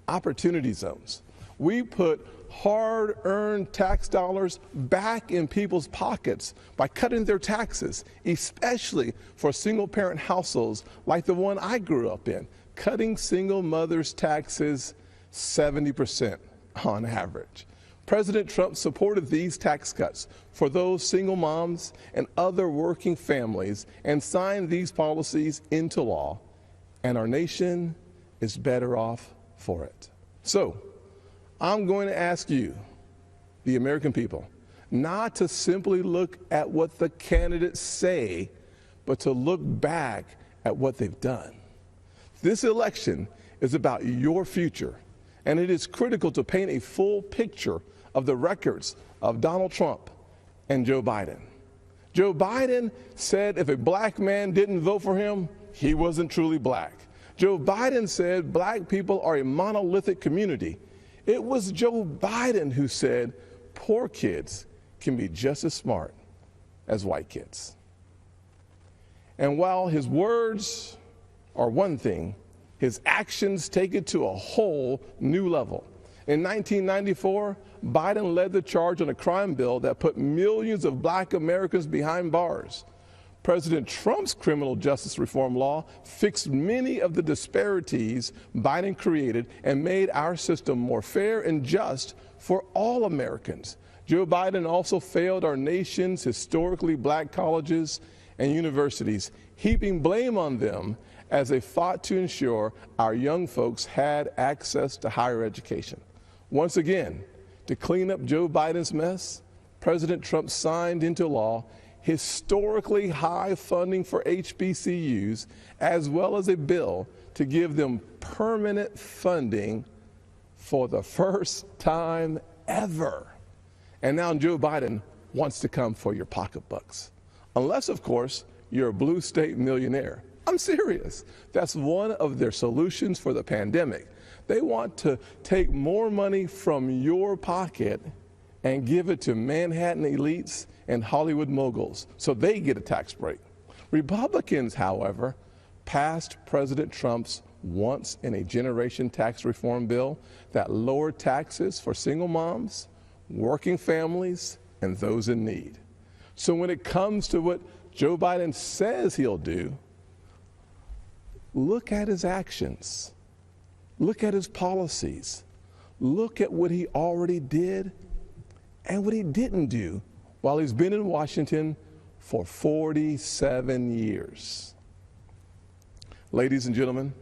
opportunity zones. We put hard-earned tax dollars back in people's pockets by cutting their taxes, especially for single-parent households like the one I grew up in, cutting single mothers' taxes 70% on average. President Trump supported these tax cuts for those single moms and other working families and signed these policies into law, and our nation is better off for it. So, I'm going to ask you, the American people, not to simply look at what the candidates say, but to look back at what they've done. This election is about your future, and it is critical to paint a full picture of the records of Donald Trump and Joe Biden. Joe Biden said if a black man didn't vote for him, he wasn't truly black. Joe Biden said black people are a monolithic community. It was Joe Biden who said poor kids can be just as smart as white kids. And while his words are one thing, his actions take it to a whole new level. In 1994, Biden led the charge on a crime bill that put millions of black Americans behind bars. President Trump's criminal justice reform law fixed many of the disparities Biden created and made our system more fair and just for all Americans. Joe Biden also failed our nation's historically black colleges and universities, heaping blame on them as they fought to ensure our young folks had access to higher education. Once again, to clean up Joe Biden's mess, President Trump signed into law historically high funding for HBCUs, as well as a bill to give them permanent funding for the first time ever. And now Joe Biden wants to come for your pocketbooks. Unless, of course, you're a blue state millionaire. I'm serious. That's one of their solutions for the pandemic. They want to take more money from your pocket and give it to Manhattan elites and Hollywood moguls so they get a tax break. Republicans, however, passed President Trump's once-in-a-generation tax reform bill that lowered taxes for single moms, working families, and those in need. So when it comes to what Joe Biden says he'll do, look at his actions. Look at his policies. Look at what he already did and what he didn't do while he's been in Washington for 47 years. Ladies and gentlemen,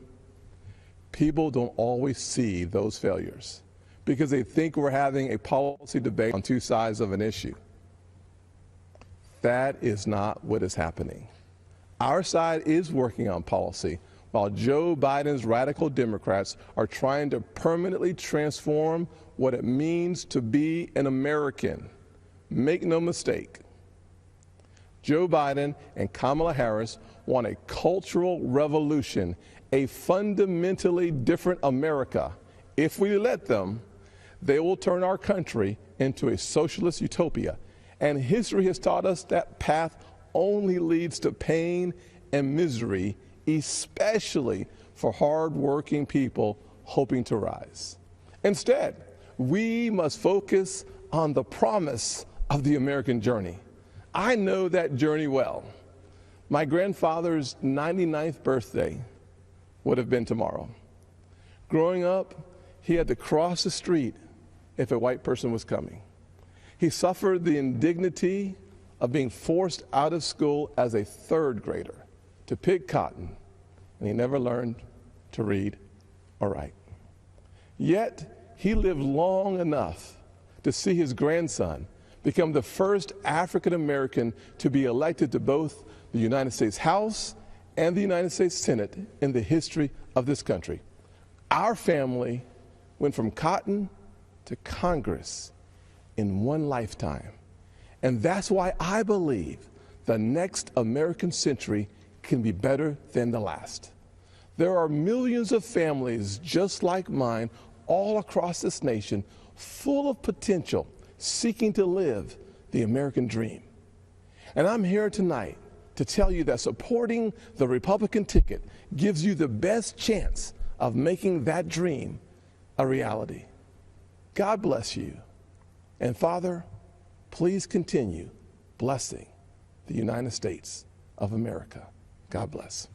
people don't always see those failures because they think we're having a policy debate on two sides of an issue. That is not what is happening. Our side is working on policy, while Joe Biden's radical Democrats are trying to permanently transform what it means to be an American. Make no mistake, Joe Biden and Kamala Harris want a cultural revolution, a fundamentally different America. If we let them, they will turn our country into a socialist utopia. And history has taught us that path only leads to pain and misery, especially for hardworking people hoping to rise. Instead, we must focus on the promise of the American journey. I know that journey well. My grandfather's 99th birthday would have been tomorrow. Growing up, he had to cross the street if a white person was coming. He suffered the indignity of being forced out of school as a third grader to pick cotton, and he never learned to read or write. Yet, he lived long enough to see his grandson become the first African American to be elected to both the United States House and the United States Senate in the history of this country. Our family went from cotton to Congress in one lifetime. And that's why I believe the next American century can be better than the last. There are millions of families just like mine all across this nation, full of potential, seeking to live the American dream. And I'm here tonight to tell you that supporting the Republican ticket gives you the best chance of making that dream a reality. God bless you. And Father, please continue blessing the United States of America. God bless.